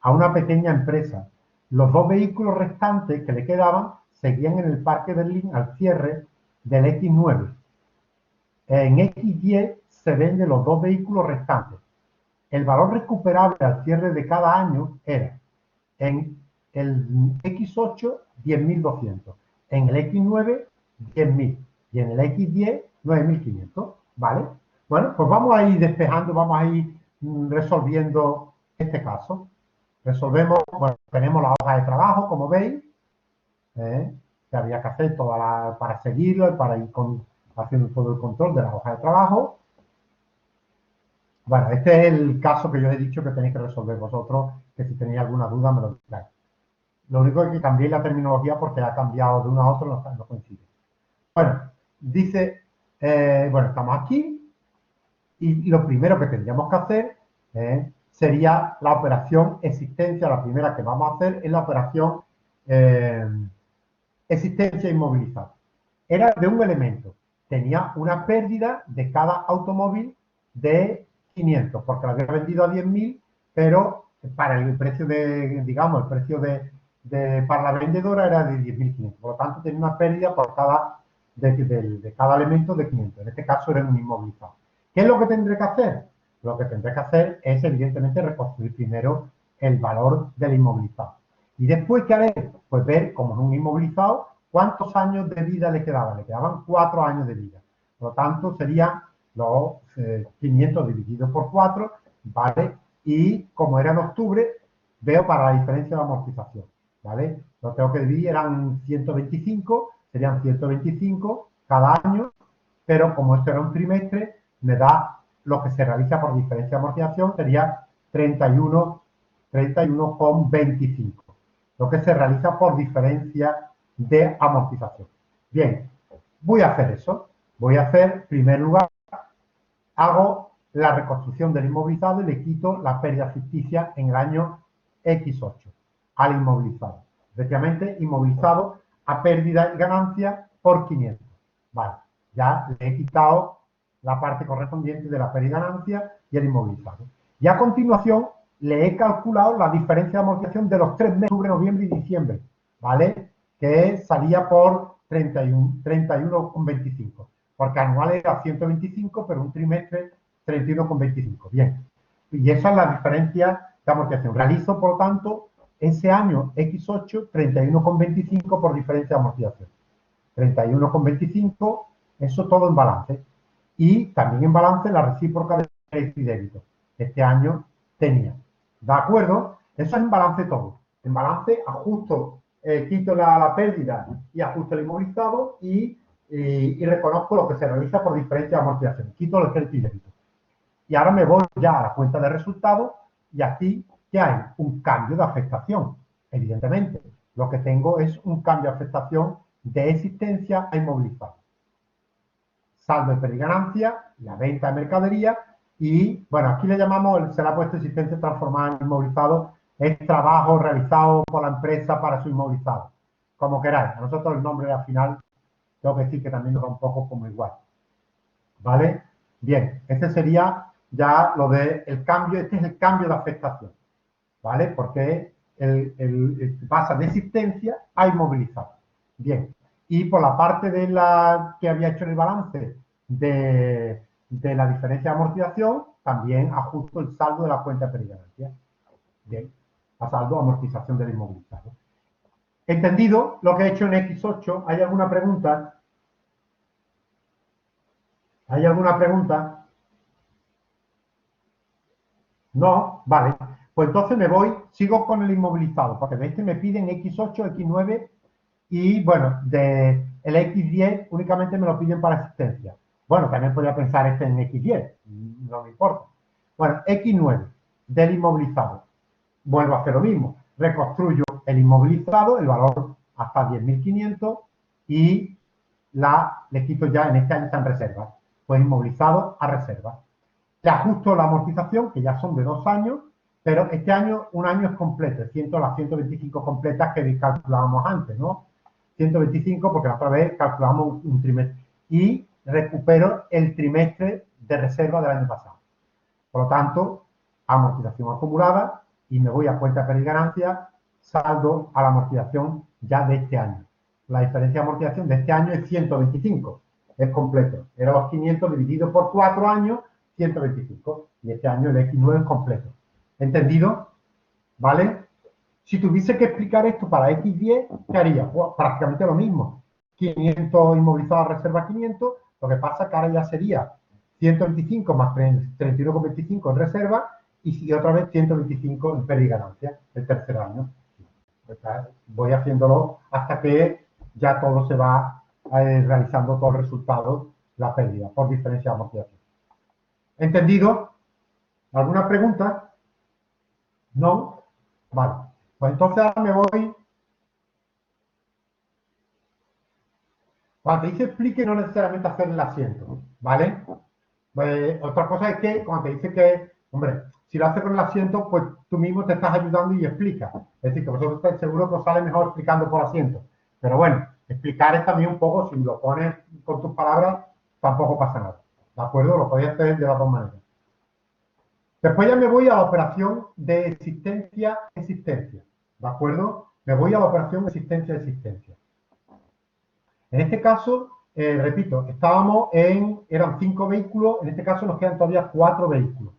a una pequeña empresa. Los 2 vehículos restantes que le quedaban seguían en el Parque Berlín al cierre del X9. En X10 se venden los 2 vehículos restantes. El valor recuperable al cierre de cada año era en el X8 10.200, en el X9 10.000 y en el X10 9.500, ¿vale? Bueno, pues vamos a ir despejando, vamos a ir resolviendo este caso. Resolvemos, bueno, tenemos la hoja de trabajo, como veis, que había que hacer para seguirlo, para ir haciendo todo el control de la hoja de trabajo. Bueno, este es el caso que yo he dicho que tenéis que resolver vosotros, que si tenéis alguna duda me lo digáis. Lo único es que cambiéis la terminología porque ha cambiado de uno a otro, no coincide. Bueno, dice, bueno, estamos aquí y lo primero que tendríamos que hacer sería la operación existencia. La primera que vamos a hacer es la operación existencia inmovilizada. Era de un elemento. Tenía una pérdida de cada automóvil de 500, porque lo había vendido a 10.000, pero para el precio digamos, el precio para la vendedora era de 10.500. Por lo tanto, tenía una pérdida por de cada elemento de 500. En este caso era un inmovilizado. ¿Qué es lo que tendré que hacer? Lo que tendré que hacer es, evidentemente, reconstruir primero el valor del inmovilizado. Y después, ¿qué haré? Pues ver, como es un inmovilizado, cuántos años de vida le quedaban. Le quedaban 4 años de vida. Por lo tanto, serían los 500 dividido por 4, vale y como era en octubre, veo para la diferencia de amortización, ¿vale? Lo tengo que dividir, eran 125, serían 125 cada año, pero como esto era un trimestre, me da lo que se realiza por diferencia de amortización, sería 31,25, lo que se realiza por diferencia de amortización. Bien, voy a hacer eso. Voy a hacer, en primer lugar, hago la reconstrucción del inmovilizado y le quito la pérdida ficticia en el año X8 al inmovilizado. Efectivamente, inmovilizado a pérdida y ganancia por 500. Vale, ya le he quitado la parte correspondiente de la pérdida y ganancia y el inmovilizado. Y a continuación le he calculado la diferencia de amortización de los 3 meses, octubre, noviembre y diciembre, ¿vale? Que salía por 31,25. Porque anual era 125, pero un trimestre 31,25. Bien. Y esa es la diferencia de amortización. Realizo, por lo tanto, ese año X8, 31,25 por diferencia de amortización. 31,25, eso todo en balance. Y también en balance la recíproca de crédito y débito. Este año tenía. ¿De acuerdo? Eso es en balance todo. En balance ajusto, quito la pérdida y ajusto el inmovilizado y reconozco lo que se realiza por diferencia de amortización. Quito el crédito y débito. Y ahora me voy ya a la cuenta de resultados y aquí, ¿qué hay? Un cambio de afectación. Evidentemente, lo que tengo es un cambio de afectación de existencia a inmovilizado. Saldo de pérdida y ganancia, la venta de mercadería y, bueno, aquí le llamamos, se le ha puesto existencia transformada en inmovilizado, es trabajo realizado por la empresa para su inmovilizado. Como queráis. A nosotros el nombre al final tengo que decir que también nos da un poco como igual. ¿Vale? Bien, este sería ya lo del cambio, este es el cambio de afectación. ¿Vale? Porque pasa de existencia a inmovilizado. Bien. Y por la parte de la que había hecho en el balance de la diferencia de amortización, también ajusto el saldo de la cuenta de pérdida y ganancia. Bien. A saldo amortización del inmovilizado. ¿Entendido lo que he hecho en X8? ¿Hay alguna pregunta? ¿Hay alguna pregunta? No, vale. Pues entonces me voy, sigo con el inmovilizado, porque de este me piden X8, X9 y, bueno, de el X10 únicamente me lo piden para existencia. Bueno, también podría pensar este en X10, no me importa. Bueno, X9 del inmovilizado. Vuelvo a hacer lo mismo. Reconstruyo el inmovilizado, el valor hasta 10.500 y le quito ya, en este año está en reserva. Pues inmovilizado a reserva. Le ajusto la amortización, que ya son de 2 años, pero este año, un año es completo, las 125 completas que calculábamos antes, ¿no? 125 porque la otra vez calculamos un trimestre. Y recupero el trimestre de reserva del año pasado. Por lo tanto, amortización acumulada y me voy a cuenta de pérdida y ganancia, saldo a la amortización ya de este año. La diferencia de amortización de este año es 125, es completo. Era los 500 dividido por 4 años, 125. Y este año el X9 es completo. ¿Entendido? ¿Vale? Si tuviese que explicar esto para X10, ¿qué haría? Pues prácticamente lo mismo. 500 inmovilizados a reserva 500, lo que pasa que ahora ya sería 125 más 31,25 en reserva y otra vez 125 en pérdida y ganancia el tercer año. Voy haciéndolo hasta que ya todo se va realizando todo el resultado, la pérdida, por diferencia de amortización. ¿Entendido? ¿Alguna pregunta? ¿No? Vale. Pues entonces ahora me voy. Cuando te dice explique, no necesariamente hacer el asiento, ¿vale? Pues, otra cosa es que cuando te dice que, hombre, si lo haces con el asiento, pues tú mismo te estás ayudando y explicas. Es decir, que vosotros estáis seguros que os sale mejor explicando por asiento. Pero bueno, explicar es también un poco, si lo pones con tus palabras, tampoco pasa nada. ¿De acuerdo? Lo podéis hacer de las dos maneras. Después ya me voy a la operación de existencia-existencia. ¿De acuerdo? Me voy a la operación existencia-existencia. En este caso, repito, eran 5 vehículos, en este caso nos quedan todavía 4 vehículos.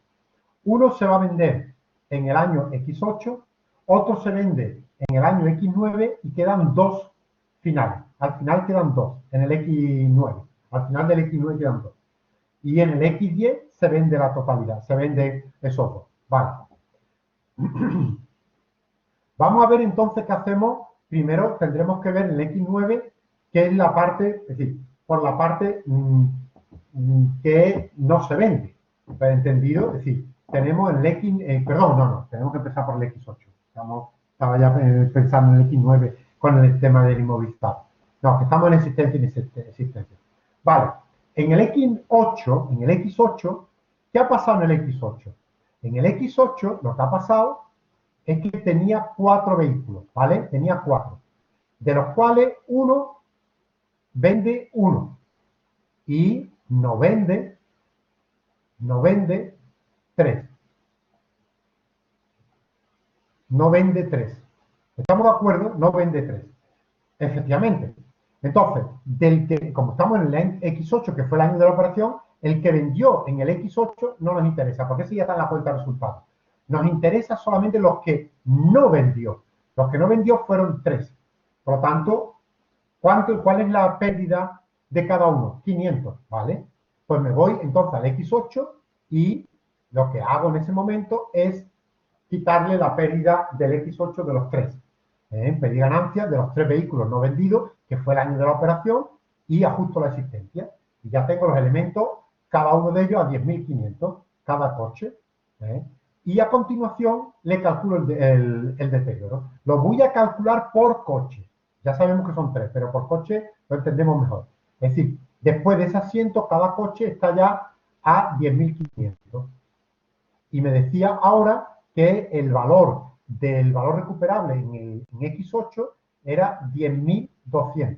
Uno se va a vender en el año X8, otro se vende en el año X9 y quedan 2 finales. Al final quedan 2 en el X9. Al final del X9 quedan 2. Y en el X10 se vende la totalidad, se vende esos 2. Vale. Vamos a ver entonces qué hacemos. Primero tendremos que ver el X9, que es la parte, es decir, por la parte que no se vende. ¿Entendido? Es decir, tenemos el X, perdón, no, tenemos que empezar por el X8. Estaba ya pensando en el X9 con el tema del inmovilizado. No, que estamos en existencia y existencia. Vale, en el X8, ¿qué ha pasado en el X8? En el X8 lo que ha pasado es que tenía 4 vehículos, ¿vale? Tenía 4, de los cuales uno vende 1 y no vende 3. No vende 3. ¿Estamos de acuerdo? No vende 3. Efectivamente. Entonces, como estamos en el X8, que fue el año de la operación, el que vendió en el X8 no nos interesa, porque ese ya está en la cuenta de resultados. Nos interesa solamente los que no vendió. Los que no vendió fueron 3. Por lo tanto, ¿cuál es la pérdida de cada uno? 500, ¿vale? Pues me voy entonces al X8 y lo que hago en ese momento es quitarle la pérdida del X8 de los 3. Pedí ganancias de los 3 vehículos no vendidos, que fue el año de la operación, y ajusto la existencia. Y ya tengo los elementos, cada uno de ellos a 10.500, cada coche. Y a continuación le calculo el deterioro. Lo voy a calcular por coche. Ya sabemos que son 3, pero por coche lo entendemos mejor. Es decir, después de ese asiento, cada coche está ya a 10.500. Y me decía ahora que el valor del valor recuperable en X8 era 10.200.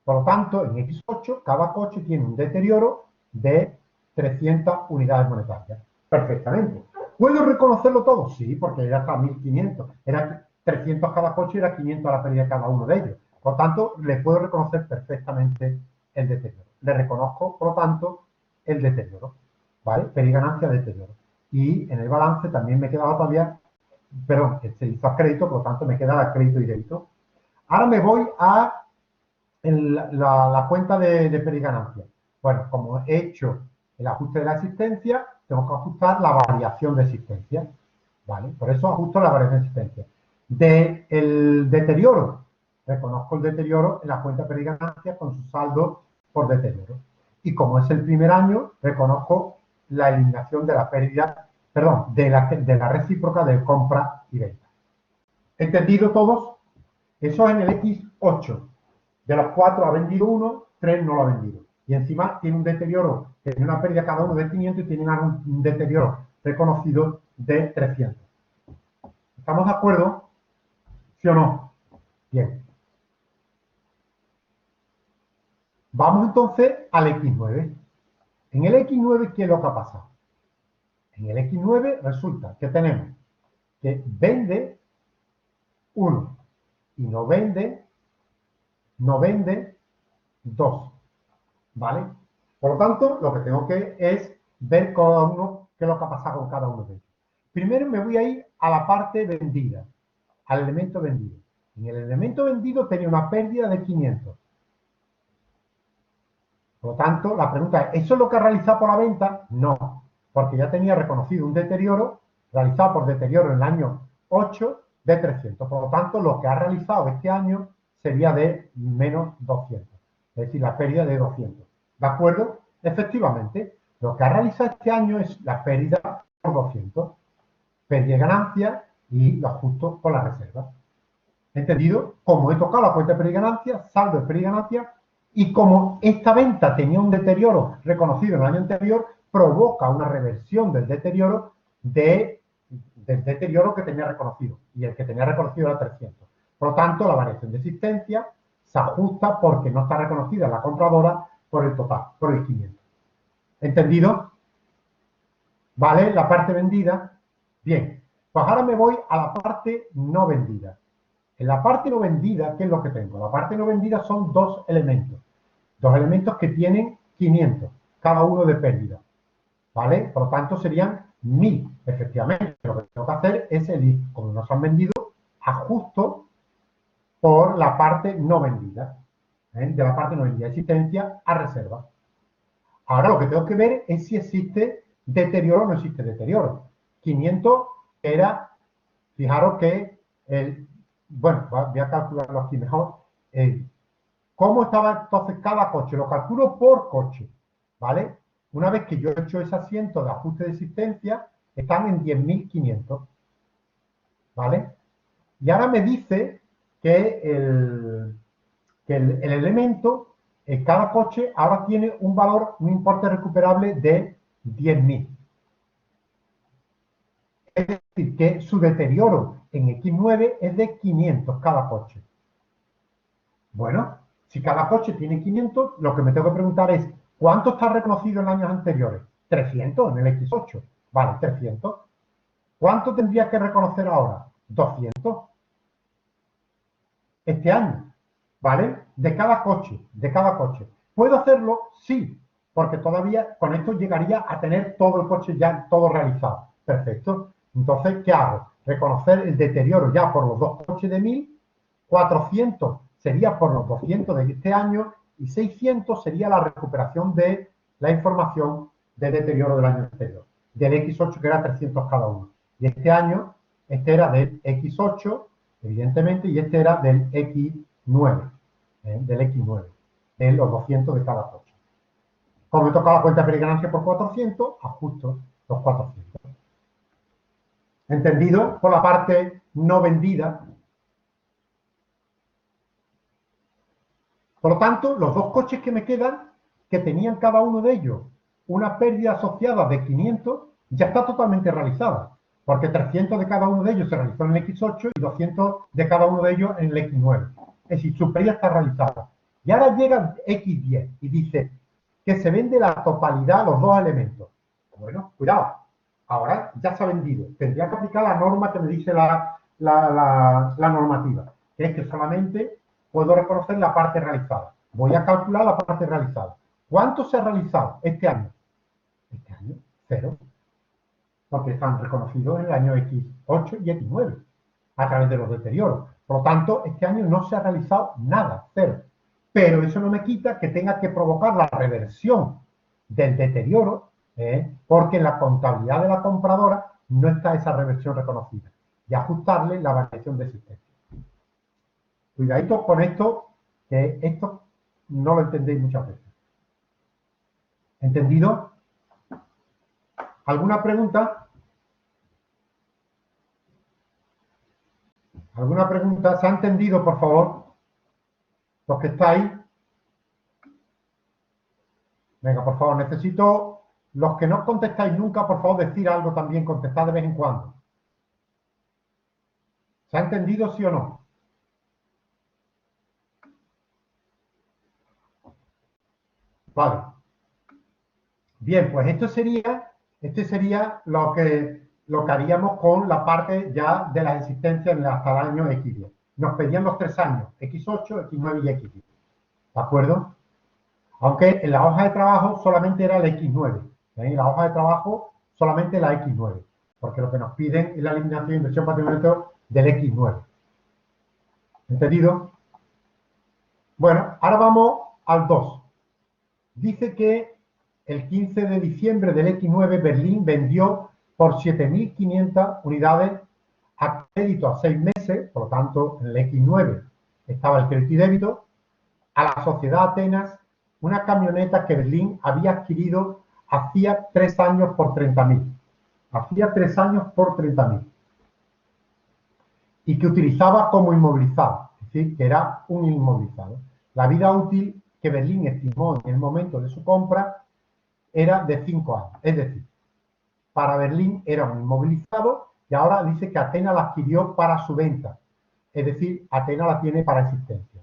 Por lo tanto, en X8, cada coche tiene un deterioro de 300 unidades monetarias. Perfectamente. ¿Puedo reconocerlo todo? Sí, porque era hasta 1.500. Era 300 cada coche y era 500 la pérdida de cada uno de ellos. Por lo tanto, le puedo reconocer perfectamente el deterioro. Le reconozco, por lo tanto, el deterioro. ¿Vale? Pérdida, ganancia, deterioro. Y en el balance también me quedaba todavía, perdón, se hizo a crédito, por lo tanto me queda crédito y débito. Ahora me voy a la cuenta de pérdida y ganancia. Bueno, como he hecho el ajuste de la existencia, tengo que ajustar la variación de existencia. ¿Vale? Por eso ajusto la variación de existencia. Del deterioro, reconozco el deterioro en la cuenta de pérdida y ganancia con su saldo por deterioro. Y como es el primer año, reconozco la eliminación de la pérdida, perdón, de la recíproca de compra y venta. ¿Entendido todos? Eso es en el X8. De los 4 ha vendido 1, 3 no lo ha vendido. Y encima tiene un deterioro, tiene una pérdida cada uno de 500 y tiene un deterioro reconocido de 300. ¿Estamos de acuerdo? ¿Sí o no? Bien. Vamos entonces al X9. En el X9, ¿qué es lo que ha pasado? En el X9 resulta que tenemos que vende 1 y no vende 2. ¿Vale? Por lo tanto, lo que tengo que es ver cada uno qué es lo que ha pasado con cada uno de ellos. Primero me voy a ir a la parte vendida, al elemento vendido. En el elemento vendido tenía una pérdida de 500. Por lo tanto, la pregunta es, ¿eso es lo que ha realizado por la venta? No, porque ya tenía reconocido un deterioro, realizado por deterioro en el año 8 de 300. Por lo tanto, lo que ha realizado este año sería de menos 200. Es decir, la pérdida de 200. ¿De acuerdo? Efectivamente, lo que ha realizado este año es la pérdida por 200. Pérdida y ganancia y lo ajusto con la reserva. ¿Entendido? Como he tocado la cuenta de pérdida y ganancia, saldo de pérdida y ganancia, y como esta venta tenía un deterioro reconocido en el año anterior, provoca una reversión del deterioro que tenía reconocido. Y el que tenía reconocido era 300. Por lo tanto, la variación de existencia se ajusta porque no está reconocida la compradora por el total, por el 500. ¿Entendido? ¿Vale? La parte vendida. Bien. Pues ahora me voy a la parte no vendida. En la parte no vendida, ¿qué es lo que tengo? La parte no vendida son 2 elementos. 2 elementos que tienen 500, cada uno de pérdida. ¿Vale? Por lo tanto, serían 1.000. Efectivamente, lo que tengo que hacer es como no se han vendido, ajusto por la parte no vendida. De la parte no vendida, existencia a reserva. Ahora lo que tengo que ver es si existe deterioro o no existe deterioro. 500 era, fijaros que, bueno, voy a calcularlo aquí mejor. ¿Cómo estaba entonces cada coche? Lo calculo por coche, ¿vale? Una vez que yo he hecho ese asiento de ajuste de existencia, están en 10.500, ¿vale? Y ahora me dice que el elemento, cada coche, ahora tiene un valor, un importe recuperable de 10.000. Es decir, que su deterioro en X9 es de 500 cada coche. Bueno, si cada coche tiene 500, lo que me tengo que preguntar es, ¿cuánto está reconocido en años anteriores? 300 en el X8. Vale, 300. ¿Cuánto tendría que reconocer ahora? 200. Este año, ¿vale? De cada coche, de cada coche. ¿Puedo hacerlo? Sí, porque todavía con esto llegaría a tener todo el coche ya todo realizado. Perfecto. Entonces, ¿qué hago? Reconocer el deterioro ya por los dos coches de 1.000, 400 sería por los 200 de este año y 600 sería la recuperación de la información de deterioro del año anterior. Del X8 que era 300 cada uno. Y este año, este era del X8, evidentemente, y este era del X9, de los 200 de cada coche. Como me toca la cuenta de ganancia por 400, ajusto los 400. ¿Entendido? Por la parte no vendida. Por lo tanto, los dos coches que me quedan, que tenían cada uno de ellos una pérdida asociada de 500, ya está totalmente realizada. Porque 300 de cada uno de ellos se realizó en el X8 y 200 de cada uno de ellos en el X9. Es decir, su pérdida está realizada. Y ahora llega X10 y dice que se vende la totalidad, los dos elementos. Bueno, cuidado. Ahora ya se ha vendido. Tendría que aplicar la norma que me dice la normativa, que es que solamente puedo reconocer la parte realizada. Voy a calcular la parte realizada. ¿Cuánto se ha realizado este año? Este año, 0. Porque están reconocidos en el año X8 y X9 a través de los deterioros. Por lo tanto, este año no se ha realizado nada, 0. Pero eso no me quita que tenga que provocar la reversión del deterioro, porque en la contabilidad de la compradora no está esa reversión reconocida, y ajustarle la variación de existencia. Cuidadito con esto, que esto no lo entendéis muchas veces. ¿Entendido? ¿Alguna pregunta? ¿Alguna pregunta? ¿Se ha entendido, por favor? Los que estáis. Venga, por favor, necesito... Los que no contestáis nunca, por favor, decir algo también, contestad de vez en cuando. ¿Se ha entendido, sí o no? Vale. Bien, pues este sería lo que haríamos con la parte ya de las existencias hasta el año X10. Nos pedían los 3 años, X8, X9 y X10. ¿De acuerdo? Aunque en la hoja de trabajo solamente era el X9. En la hoja de trabajo solamente la X9. Porque lo que nos piden es la eliminación de inversión patrimonial del X9. ¿Entendido? Bueno, ahora vamos al 2. Dice que el 15 de diciembre del X9 Berlín vendió por 7.500 unidades a crédito a 6 meses, por lo tanto en el X9 estaba el crédito y débito, a la sociedad Atenas una camioneta que Berlín había adquirido hacía 3 años por 30.000. Hacía 3 años por 30.000. Y que utilizaba como inmovilizado, es decir, que era un inmovilizado. La vida útil que Berlín estimó en el momento de su compra era de 5 años. Es decir, para Berlín era un inmovilizado y ahora dice que Atenas la adquirió para su venta. Es decir, Atenas la tiene para existencia.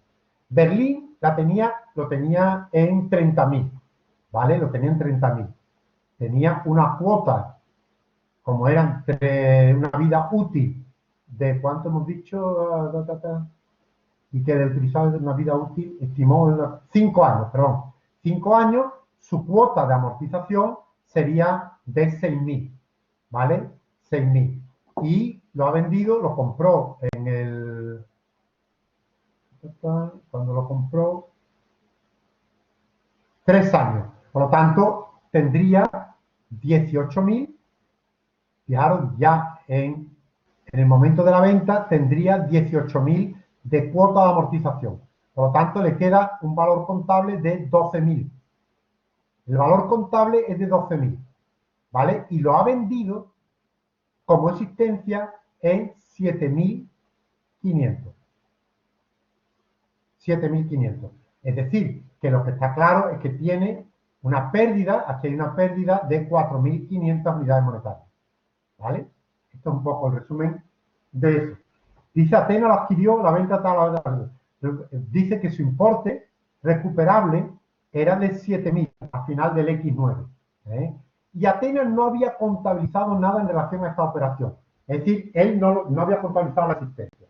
Berlín lo tenía en 30.000, ¿vale? Lo tenía en 30.000. Tenía una cuota, como eran una vida útil de, ¿cuánto hemos dicho? Y que de utilizar una vida útil estimó 5 años, perdón. 5 años, su cuota de amortización sería de 6.000, ¿vale? 6.000. Y lo ha vendido, lo compró en el... Cuando lo compró, 3 años. Por lo tanto, tendría 18.000 Fijaros, ya en el momento de la venta tendría 18.000 de cuota de amortización. Por lo tanto, le queda un valor contable de 12.000. El valor contable es de 12.000, ¿vale? Y lo ha vendido como existencia en 7.500. 7.500. Es decir, que lo que está claro es que tiene una pérdida, aquí hay una pérdida de 4.500 unidades monetarias, ¿vale? Esto es un poco el resumen de eso. Dice, Atenas lo adquirió, la venta tal, dice que su importe recuperable era de 7.000 al final del X9. ¿eh? Y Atenas no había contabilizado nada en relación a esta operación. Es decir, él no había contabilizado la existencia.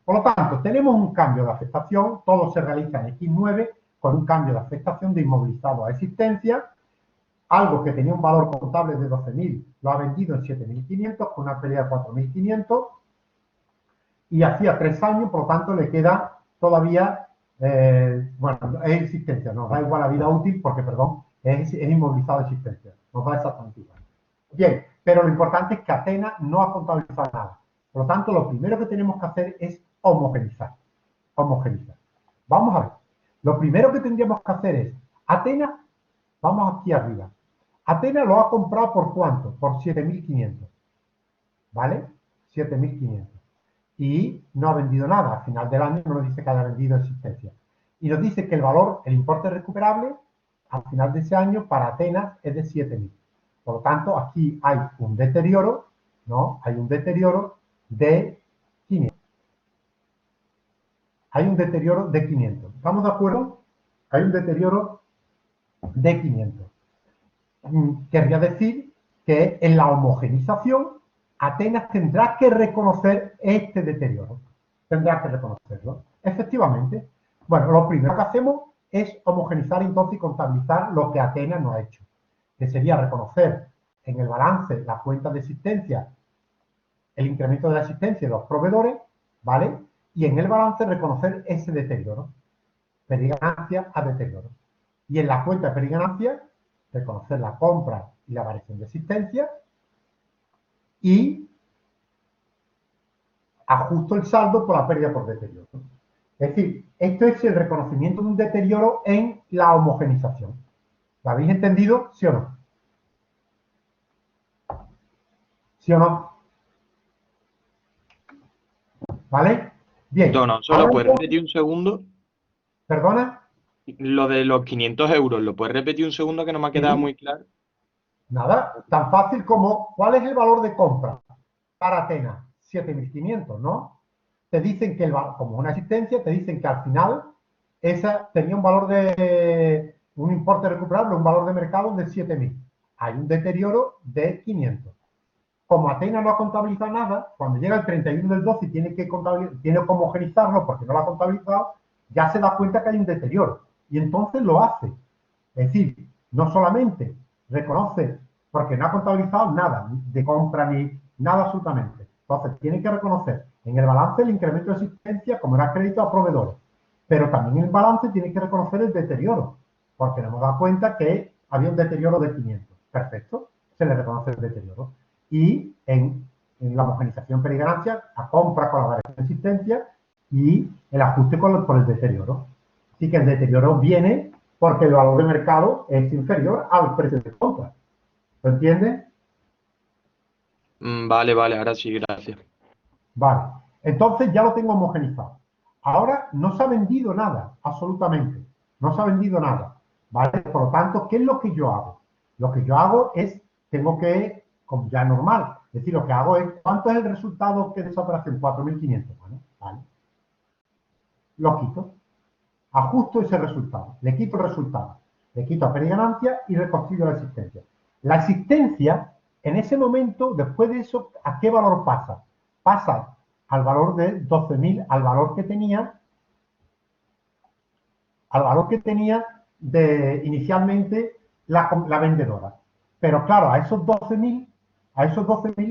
Por lo tanto, tenemos un cambio de afectación, todo se realiza en X9 con un cambio de afectación de inmovilizado a existencia, algo que tenía un valor contable de 12.000, lo ha vendido en 7.500 con una pérdida de 4.500 y hacía 3 años, por lo tanto, le queda todavía, bueno, es existencia, nos da igual la vida útil porque, perdón, es inmovilizado a existencia, nos da exactamente igual. Bien, pero lo importante es que Atenas no ha contabilizado nada. Por lo tanto, lo primero que tenemos que hacer es homogeneizar. Homogeneizar. Vamos a ver. Lo primero que tendríamos que hacer es, Atenas, vamos aquí arriba. Atenas lo ha comprado ¿por cuánto? Por 7.500. ¿Vale? 7.500. Y no ha vendido nada. Al final del año no nos dice que haya vendido existencia. Y nos dice que el valor, el importe recuperable, al final de ese año, para Atenas, es de 7.000. Por lo tanto, aquí hay un deterioro, ¿no? Hay un deterioro de 500. Hay un deterioro de 500. ¿Estamos de acuerdo? Hay un deterioro de 500. Querría decir que en la homogenización, Atenas tendrá que reconocer este deterioro. Tendrá que reconocerlo. Efectivamente. Bueno, lo primero que hacemos es homogenizar entonces y contabilizar lo que Atenas no ha hecho, que sería reconocer en el balance la cuenta de existencia, el incremento de la existencia de los proveedores, ¿vale? Y en el balance reconocer ese deterioro, periganancia a deterioro. Y en la cuenta de periganancia, reconocer la compra y la variación de existencia y ajusto el saldo por la pérdida por deterioro. Es decir, esto es el reconocimiento de un deterioro en la homogenización. ¿Lo habéis entendido? ¿Sí o no? ¿Sí o no? ¿Vale? Bien. Don, ¿solo puedes repetir un segundo? ¿Perdona? Lo de los 500 euros, ¿lo puedes repetir un segundo que no me ha quedado Sí. muy claro? Nada, tan fácil como, ¿cuál es el valor de compra para Atenas? 7.500, ¿no? Te dicen que, como una existencia, te dicen que al final esa tenía un valor de, un importe recuperable, un valor de mercado de 7.000. Hay un deterioro de 500. Como Atenas no ha contabilizado nada, cuando llega el 31 del 12 y tiene que homogenizarlo porque no lo ha contabilizado, ya se da cuenta que hay un deterioro. Y entonces lo hace. Es decir, no solamente reconoce, porque no ha contabilizado nada de compra ni nada absolutamente. Entonces, tiene que reconocer en el balance el incremento de existencia como era crédito a proveedores. Pero también en el balance tiene que reconocer el deterioro, porque nos hemos dado cuenta que había un deterioro de 500. Perfecto, se le reconoce el deterioro. Y en la homogenización periganancia, a compra con la variación de existencia y el ajuste por el deterioro. Así que el deterioro viene porque el valor de mercado es inferior al precio de compra. ¿Lo entiendes? Vale, ahora sí, gracias. Vale. Entonces ya lo tengo homogenizado. Ahora no se ha vendido nada, absolutamente. No se ha vendido nada. ¿Vale? Por lo tanto, ¿qué es lo que yo hago? Lo que yo hago es, tengo que, como ya normal, es decir, lo que hago es, ¿cuánto es el resultado de esa operación? 4.500. Bueno, vale. Lo quito. Ajusto ese resultado, le quito el resultado, le quito a periganancia y reconstruyo la existencia. La existencia, en ese momento, después de eso, ¿a qué valor pasa? Pasa al valor de 12.000, al valor que tenía inicialmente la vendedora. Pero claro, a esos 12.000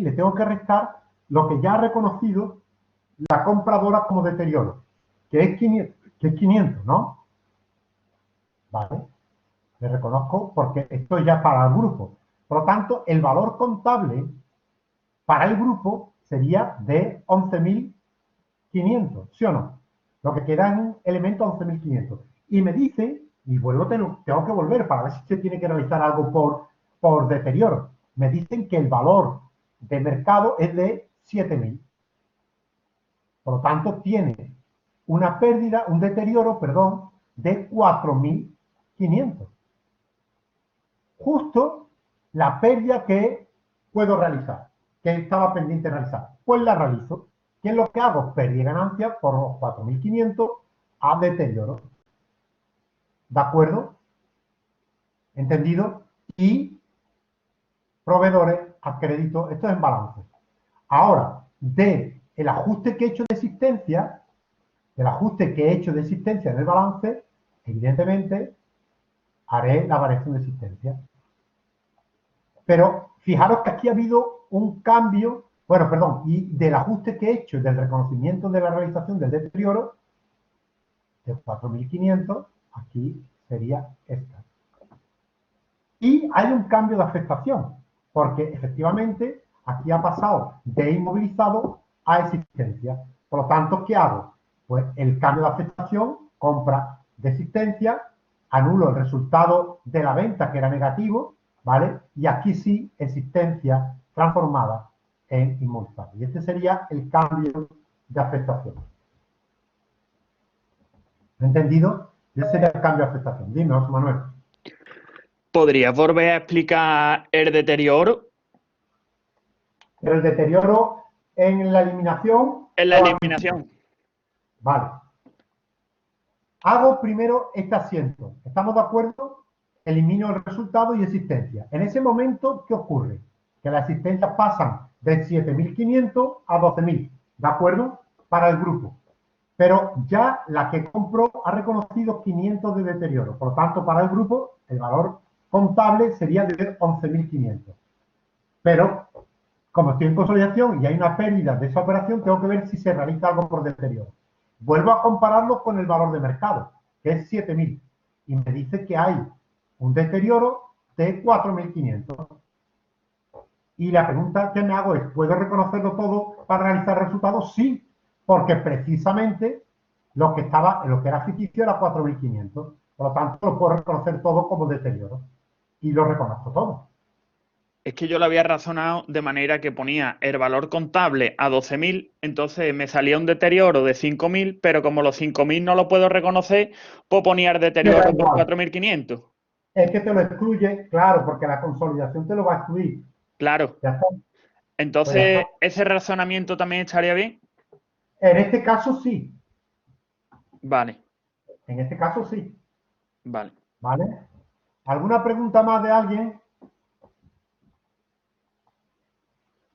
le tengo que restar lo que ya ha reconocido la compradora como deterioro, que es 500, ¿no? ¿Vale? Le reconozco porque esto ya es para el grupo. Por lo tanto, el valor contable para el grupo sería de 11.500, ¿sí o no? Lo que queda en un elemento 11.500. Y me dice, y tengo que volver para ver si se tiene que realizar algo por deterioro. Me dicen que el valor de mercado es de 7.000. Por lo tanto, tiene una pérdida, un deterioro, perdón, de 4.500. Justo la pérdida que puedo realizar, que estaba pendiente de realizar. Pues la realizo. ¿Qué es lo que hago? Pérdida y ganancia por los 4.500 a deterioro. ¿De acuerdo? ¿Entendido? Y proveedores a crédito. Esto es en balance. Ahora, el ajuste que he hecho de existencia, en el balance, evidentemente, haré la variación de existencia. Pero fijaros que aquí ha habido un cambio, bueno, perdón, y del ajuste que he hecho, del reconocimiento de la realización del deterioro, de 4.500, aquí sería esta. Y hay un cambio de afectación, porque efectivamente aquí ha pasado de inmovilizado a existencia. Por lo tanto, ¿qué hago? Pues el cambio de afectación, compra de existencia, anulo el resultado de la venta que era negativo, ¿vale? Y aquí sí, existencia transformada en inmovilizado. Y este sería el cambio de afectación. ¿Entendido? Ese sería el cambio de afectación. Dime, José Manuel. ¿Podrías volver a explicar el deterioro? Pero el deterioro en la eliminación. En la eliminación. Vale. Hago primero este asiento. ¿Estamos de acuerdo? Elimino el resultado y existencia. En ese momento, ¿qué ocurre? Que las existencias pasan de 7.500 a 12.000. ¿De acuerdo? Para el grupo. Pero ya la que compró ha reconocido 500 de deterioro. Por lo tanto, para el grupo, el valor contable sería de 11.500. Pero, como estoy en consolidación y hay una pérdida de esa operación, tengo que ver si se realiza algo por deterioro. Vuelvo a compararlo con el valor de mercado, que es 7.000. Y me dice que hay un deterioro de 4.500. Y la pregunta que me hago es, ¿puedo reconocerlo todo para realizar resultados? Sí, porque precisamente lo que era ficticio era 4.500. Por lo tanto, lo puedo reconocer todo como deterioro. Y lo reconozco todo. Es que yo lo había razonado de manera que ponía el valor contable a 12.000, entonces me salía un deterioro de 5.000, pero como los 5.000 no lo puedo reconocer, pues ponía el deterioro por 4.500. Es que te lo excluye, claro, porque la consolidación te lo va a excluir. Claro. ¿Ya está? Entonces, Pues ¿ese razonamiento también estaría bien? en este caso sí. Vale. En este caso sí. Vale. ¿Vale? ¿Alguna pregunta más de alguien?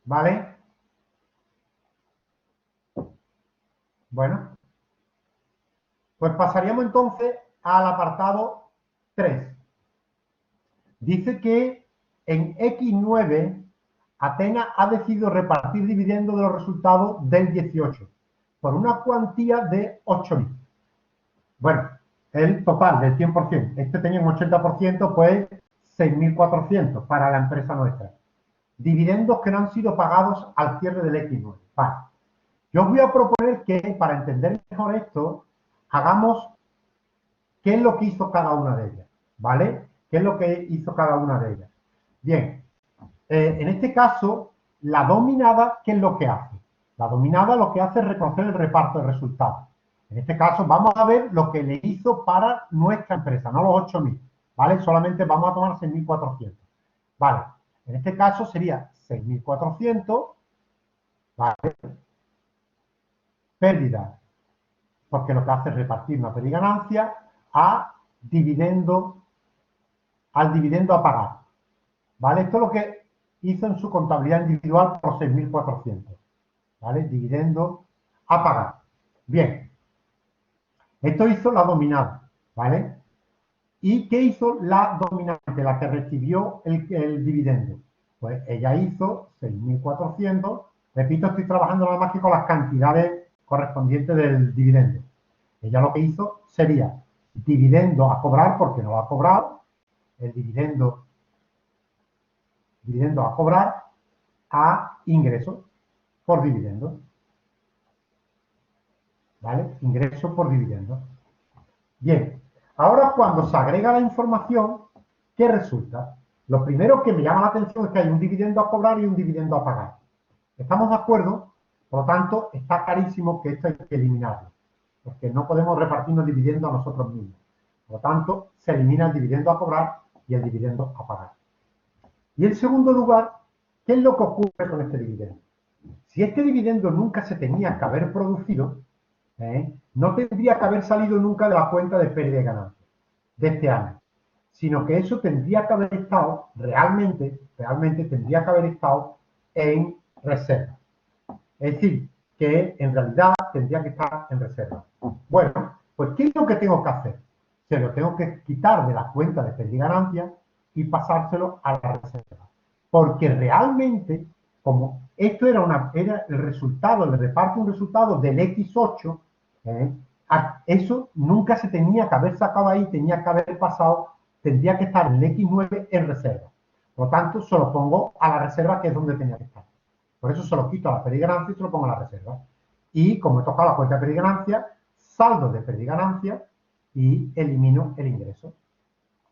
¿Vale? Bueno. Pues pasaríamos entonces al apartado 3. Dice que en X9 Atenas ha decidido repartir dividendos de los resultados del 18 por una cuantía de 8.000. Bueno, el total del 100%. Este tenía un 80%, pues 6.400 para la empresa nuestra. Dividendos que no han sido pagados al cierre del X9. Vale. Yo os voy a proponer que, para entender mejor esto, hagamos qué es lo que hizo cada una de ellas. ¿Vale? ¿Qué es lo que hizo cada una de ellas? Bien. En este caso, la dominada, ¿qué es lo que hace? La dominada lo que hace es reconocer el reparto de resultados. En este caso, vamos a ver lo que le hizo para nuestra empresa, no los 8.000, ¿vale? Solamente vamos a tomar 6.400. Vale, en este caso sería 6.400, ¿vale? Pérdida, porque lo que hace es repartir una pérdida y ganancia al dividendo a pagar, ¿vale? Esto es lo que hizo en su contabilidad individual por 6.400, ¿vale? Dividendo a pagar. Bien, esto hizo la dominada, ¿vale? ¿Y qué hizo la dominante, la que recibió el dividendo? Pues ella hizo 6.400, repito, estoy trabajando nada más que con las cantidades correspondientes del dividendo. Ella lo que hizo sería dividendo a cobrar, porque no lo ha cobrado, el dividendo a cobrar a ingresos por dividendos. ¿Vale? Ingresos por dividendos. Bien, ahora cuando se agrega la información, ¿qué resulta? Lo primero que me llama la atención es que hay un dividendo a cobrar y un dividendo a pagar. ¿Estamos de acuerdo? Por lo tanto, está clarísimo que esto hay que eliminarlo, porque no podemos repartirnos dividendos a nosotros mismos. Por lo tanto, se elimina el dividendo a cobrar y el dividendo a pagar. Y en segundo lugar, ¿qué es lo que ocurre con este dividendo? Si este dividendo nunca se tenía que haber producido, no tendría que haber salido nunca de la cuenta de pérdida y ganancia de este año, sino que eso tendría que haber estado, realmente tendría que haber estado en reserva. Es decir, que en realidad tendría que estar en reserva. Bueno, pues ¿qué es lo que tengo que hacer? Se lo tengo que quitar de la cuenta de pérdida y ganancia y pasárselo a la reserva. Porque realmente, como esto era el resultado, el reparto un resultado del X8, eso nunca se tenía que haber sacado ahí, tenía que haber pasado, tendría que estar en el X9 en reserva. Por lo tanto, se lo pongo a la reserva, que es donde tenía que estar. Por eso se lo quito a la pérdida y ganancia y se lo pongo a la reserva. Y como he tocado la cuenta de pérdida y ganancia, saldo de pérdida y ganancia y elimino el ingreso,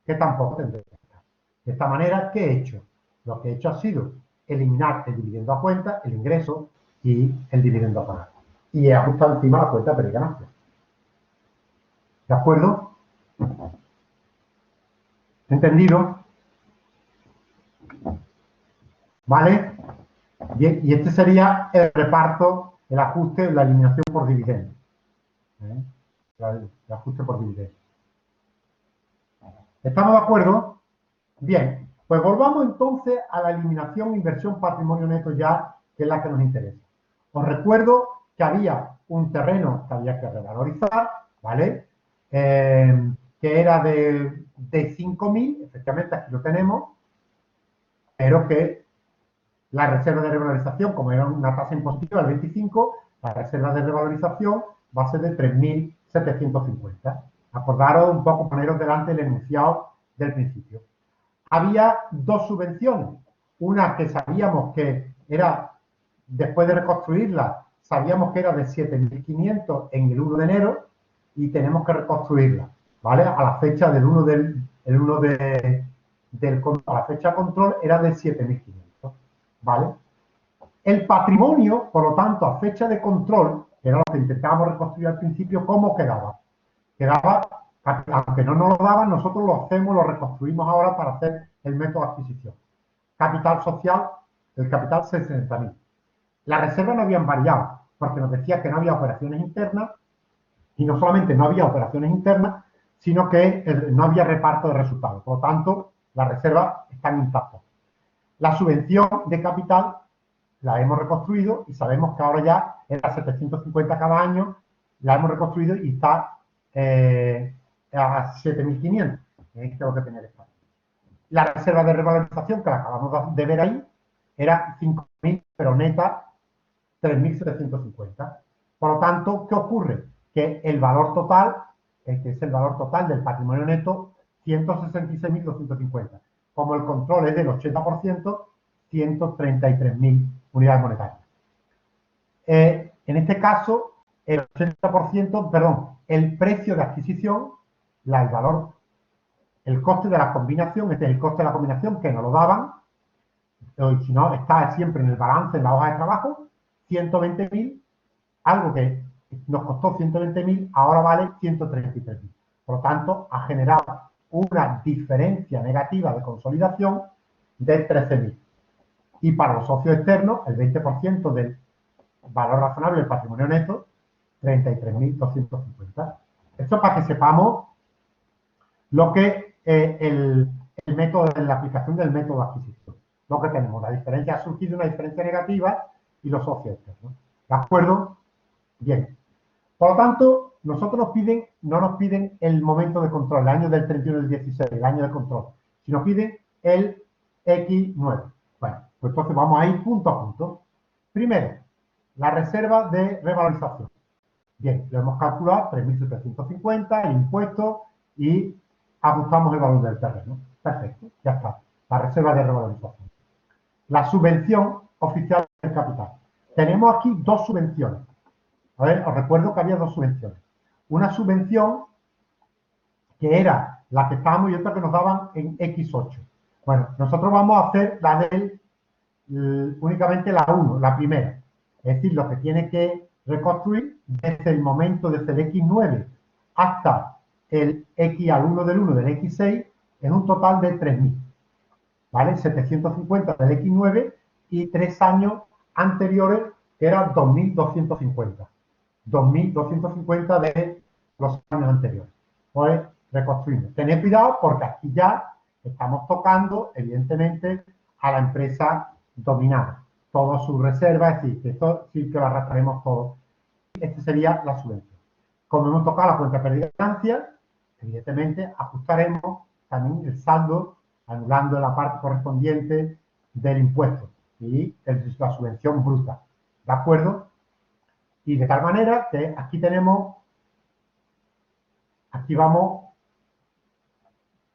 que tampoco tendría que estar. De esta manera, ¿qué he hecho? Lo que he hecho ha sido eliminar el dividendo a cuenta, el ingreso y el dividendo a pagar. Y he ajustado encima la cuenta de pérdida y ganancia. ¿De acuerdo? ¿Entendido? ¿Vale? Bien, y este sería el reparto, el ajuste, la eliminación por dividendo. El ajuste por dividendo. ¿Estamos de acuerdo? Bien, pues volvamos entonces a la eliminación, inversión, patrimonio neto ya, que es la que nos interesa. Os recuerdo que había un terreno que había que revalorizar, ¿vale? Que era de 5.000, efectivamente aquí lo tenemos, pero que la reserva de revalorización, como era una tasa impositiva del 25, la reserva de revalorización va a ser de 3.750. Acordaros un poco, poneros delante el enunciado del principio. Había dos subvenciones. Una que sabíamos que era, después de reconstruirla, sabíamos que era de 7.500 en el 1 de enero y tenemos que reconstruirla, ¿vale? A la fecha del 1 a la fecha control era de 7.500, ¿vale? El patrimonio, por lo tanto, a fecha de control, que era lo que intentábamos reconstruir al principio, ¿cómo quedaba? Quedaba, aunque no nos lo daban, nosotros lo hacemos, lo reconstruimos ahora para hacer el método de adquisición. Capital social, el capital 60.000. Las reservas no habían variado, porque nos decía que no había operaciones internas, y no solamente no había operaciones internas, sino que no había reparto de resultados. Por lo tanto, las reservas están intactas. La subvención de capital la hemos reconstruido y sabemos que ahora ya era 750 cada año, la hemos reconstruido y está a 7.500. Esto es lo que tenía que estar. La reserva de revalorización, que la acabamos de ver ahí, era 5.000, pero neta 3.750. Por lo tanto, ¿qué ocurre? Que el valor total, que es el valor total del patrimonio neto, 166.250. Como el control es del 80%, 133.000 unidades monetarias. En este caso, el 80%, perdón, el precio de adquisición, el valor, el coste de la combinación, este es el coste de la combinación que nos lo daban, y si no, está siempre en el balance, en la hoja de trabajo, 120.000, algo que nos costó 120.000, ahora vale 133.000. Por lo tanto, ha generado una diferencia negativa de consolidación de 13.000. Y para los socios externos, el 20% del valor razonable del patrimonio neto, 33.250. Esto es para que sepamos lo que el método, la aplicación del método de adquisición. Lo que tenemos, la diferencia, ha surgido una diferencia negativa y los socios externos. ¿De acuerdo? Bien. Por lo tanto, nosotros no nos piden el momento de control, el año del 31 del 16, el año de control, sino piden el X9. Bueno, pues entonces vamos a ir punto a punto. Primero, la reserva de revalorización. Bien, lo hemos calculado, 3.750, el impuesto y ajustamos el valor del terreno. Perfecto, ya está. La reserva de revalorización. La subvención, oficiales del capital. Tenemos aquí dos subvenciones. A ver, os recuerdo que había dos subvenciones. Una subvención que era la que estábamos y otra que nos daban en X8. Bueno, nosotros vamos a hacer la del únicamente la 1, la primera. Es decir, lo que tiene que reconstruir desde el momento, desde el X9 hasta el X al 1 del 1 del X6 en un total de 3.000. ¿Vale? 750 del X9 y 3 años anteriores que eran 2.250. 2.250 de los años anteriores. Pues reconstruimos. Tened cuidado porque aquí ya estamos tocando, evidentemente, a la empresa dominada. Todas sus reservas, es decir, que esto sí que lo arrastraremos todo. Esta sería la subvención. Como hemos tocado la cuenta pérdida de ganancias, evidentemente ajustaremos también el saldo, anulando la parte correspondiente del impuesto y la subvención bruta. ¿De acuerdo? Y de tal manera que aquí tenemos, aquí vamos,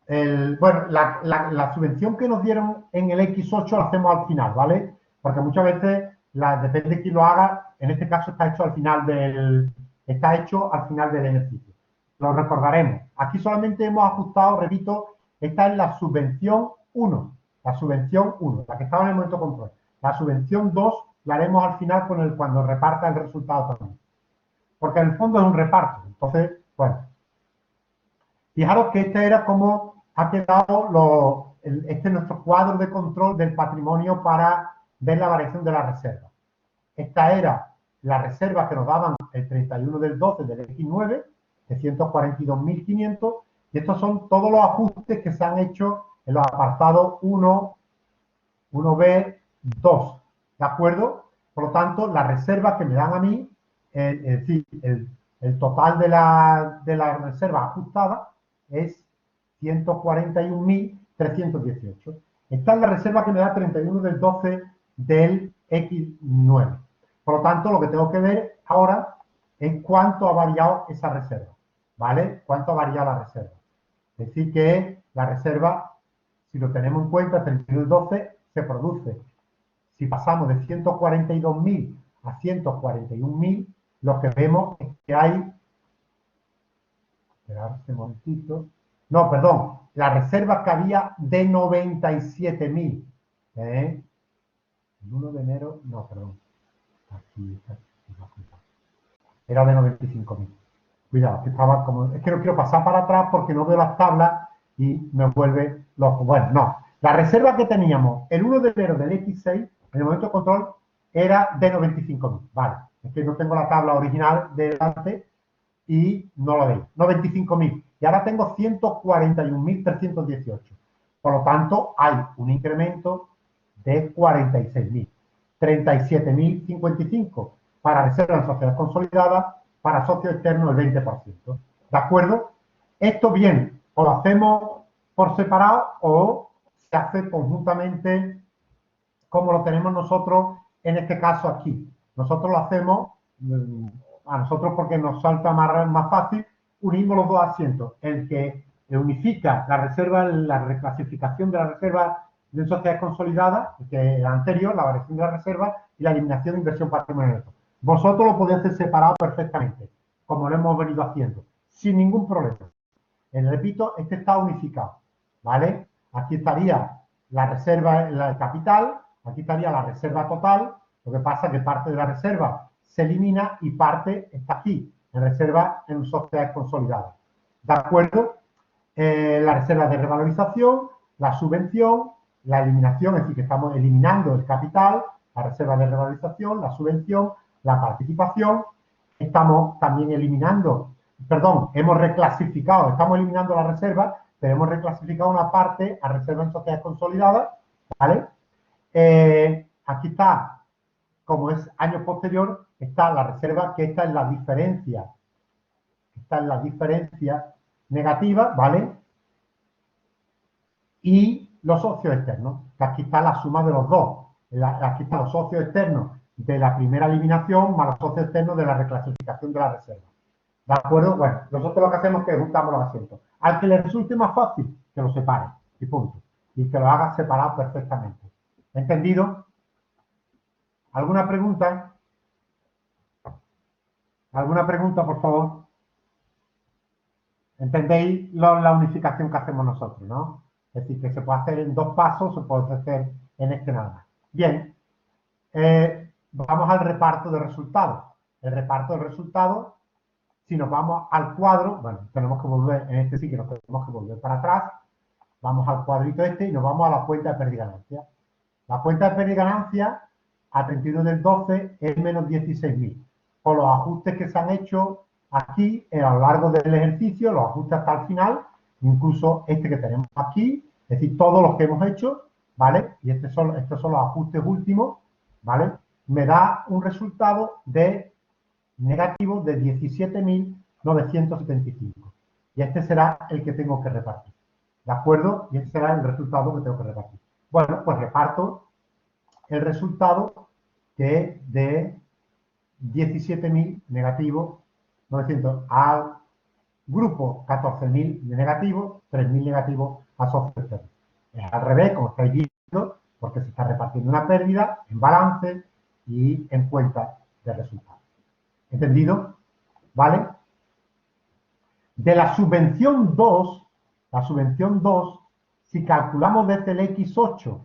bueno, la subvención que nos dieron en el X8 la hacemos al final, ¿vale? Porque muchas veces, depende de quién lo haga, en este caso está hecho al final del ejercicio. Lo recordaremos. Aquí solamente hemos ajustado, repito, esta es la subvención 1, la que estaba en el momento de control. La subvención 2 la haremos al final cuando reparta el resultado también. Porque en el fondo es un reparto. Entonces, bueno. Fijaros que este era como ha quedado este es nuestro cuadro de control del patrimonio para ver la variación de la reserva. Esta era la reserva que nos daban el 31 del 12 del X9, de 142.500, y estos son todos los ajustes que se han hecho en los apartados 1, 1B, 2. ¿De acuerdo? Por lo tanto, la reserva que me dan a mí, es decir, el total de la reserva ajustada es 141.318. Esta es la reserva que me da 31 del 12 del X9. Por lo tanto, lo que tengo que ver ahora es cuánto ha variado esa reserva. ¿Vale? ¿Cuánto ha variado la reserva? Es decir, que la reserva, si lo tenemos en cuenta, 31 del 12 se produce. Si pasamos de 142.000 a 141.000, lo que vemos es que hay... Esperad un momentito. No, perdón. La reserva que había de 97.000. El 1 de enero... No, perdón. Aquí. Era de 95.000. Cuidado, que estaba como... Es que no quiero pasar para atrás porque no veo las tablas y me vuelve loco. Bueno, no. La reserva que teníamos el 1 de enero del X6, en el momento de control, era de 95.000. Vale. Es que no tengo la tabla original delante y no la veis. 95.000. Y ahora tengo 141.318. Por lo tanto, hay un incremento de 46.000. 37.055 para reservas en sociedades consolidadas, para socios externos el 20%. ¿De acuerdo? Esto bien, o lo hacemos por separado o se hace conjuntamente como lo tenemos nosotros en este caso aquí. Nosotros lo hacemos, a nosotros porque nos salta más fácil, unimos los dos asientos. El que unifica la reserva, la reclasificación de la reserva de sociedades consolidadas, que es la anterior, la variación de la reserva y la eliminación de inversión patrimonial. Vosotros lo podéis hacer separado perfectamente, como lo hemos venido haciendo, sin ningún problema. Repito, este está unificado, ¿vale? Aquí estaría la reserva, el capital, aquí estaría la reserva total, lo que pasa es que parte de la reserva se elimina y parte está aquí, en reserva en sociedades consolidadas. ¿De acuerdo? La reserva de revalorización, la subvención, la eliminación, es decir, que estamos eliminando el capital, la reserva de revalorización, la subvención, la participación, estamos también eliminando, perdón, hemos reclasificado, estamos eliminando la reserva, pero hemos reclasificado una parte a reserva en sociedades consolidadas, ¿vale? Aquí está, como es año posterior, está la reserva, que esta es la diferencia, negativa, ¿vale? Y los socios externos, que aquí está la suma de los dos. Aquí están los socios externos de la primera eliminación más los socios externos de la reclasificación de la reserva. ¿De acuerdo? Bueno, nosotros lo que hacemos es que juntamos los asientos. Al que le resulte más fácil, que lo separe y punto. Y que lo haga separado perfectamente. ¿Entendido? ¿Alguna pregunta? ¿Alguna pregunta, por favor? ¿Entendéis la unificación que hacemos nosotros, no? Es decir, que se puede hacer en 2 pasos, se puede hacer en este nada más. Bien, vamos al reparto de resultados. El reparto de resultados, si nos vamos al cuadro, bueno, tenemos que volver, en este sí que nos tenemos que volver para atrás, vamos al cuadrito este y nos vamos a la cuenta de pérdida y ganancia. La cuenta de pérdida y ganancia a 31 del 12 es menos 16.000. Por los ajustes que se han hecho aquí a lo largo del ejercicio, los ajustes hasta el final, incluso este que tenemos aquí, es decir, todos los que hemos hecho, ¿vale? Y estos son los ajustes últimos, ¿vale? Me da un resultado de negativo de 17.975. Y este será el que tengo que repartir. ¿De acuerdo? Y este será el resultado que tengo que repartir. Bueno, pues reparto el resultado que es de 17.000 negativo 900 al grupo 14.000 de negativo, 3.000 negativos a socio externo. Es al revés, como estáis viendo, porque se está repartiendo una pérdida en balance y en cuenta de resultados. ¿Entendido? ¿Vale? De la subvención 2, si calculamos desde el X8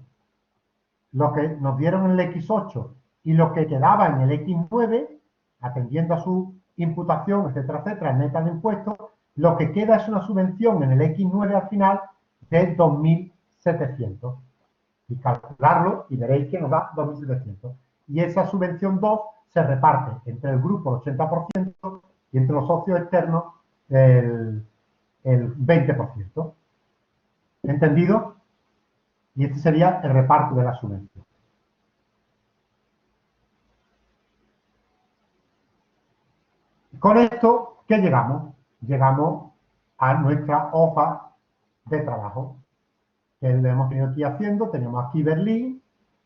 lo que nos dieron en el X8 y lo que quedaba en el X9, atendiendo a su imputación, etcétera, etcétera, neta de impuestos, lo que queda es una subvención en el X9 al final de 2.700. Y calcularlo y veréis que nos da 2.700. Y esa subvención 2 se reparte entre el grupo el 80% y entre los socios externos el 20%. ¿Entendido? Y este sería el reparto de la subvención. Con esto, ¿qué llegamos? Llegamos a nuestra hoja de trabajo, que lo hemos venido aquí haciendo. Tenemos aquí Berlín,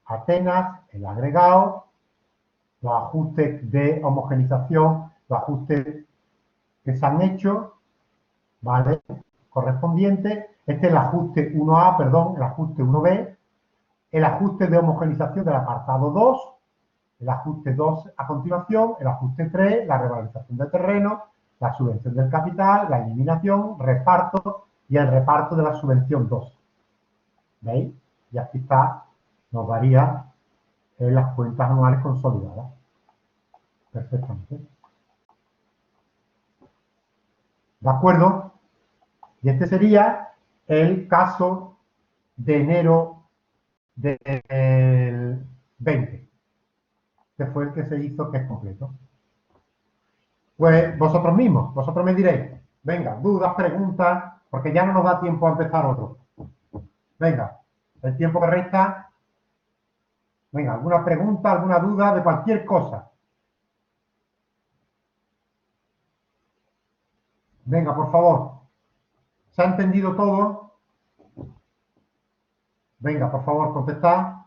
Atenas, el agregado, los ajustes de homogenización, los ajustes que se han hecho, ¿vale? Correspondiente. Este es el ajuste 1A, perdón, el ajuste 1B, el ajuste de homogenización del apartado 2, el ajuste 2 a continuación, el ajuste 3, la revalorización del terreno, la subvención del capital, la eliminación, reparto y el reparto de la subvención 2. ¿Veis? Y aquí está, nos daría las cuentas anuales consolidadas. Perfectamente. ¿De acuerdo? Y este sería el caso de enero del 20, que fue el que se hizo, que es completo. Pues vosotros mismos, vosotros me diréis, venga, dudas, preguntas, porque ya no nos da tiempo a empezar otro. Venga, el tiempo que resta. Venga, alguna pregunta, alguna duda de cualquier cosa. Venga, por favor. ¿Se ha entendido todo? Venga, por favor, contestad.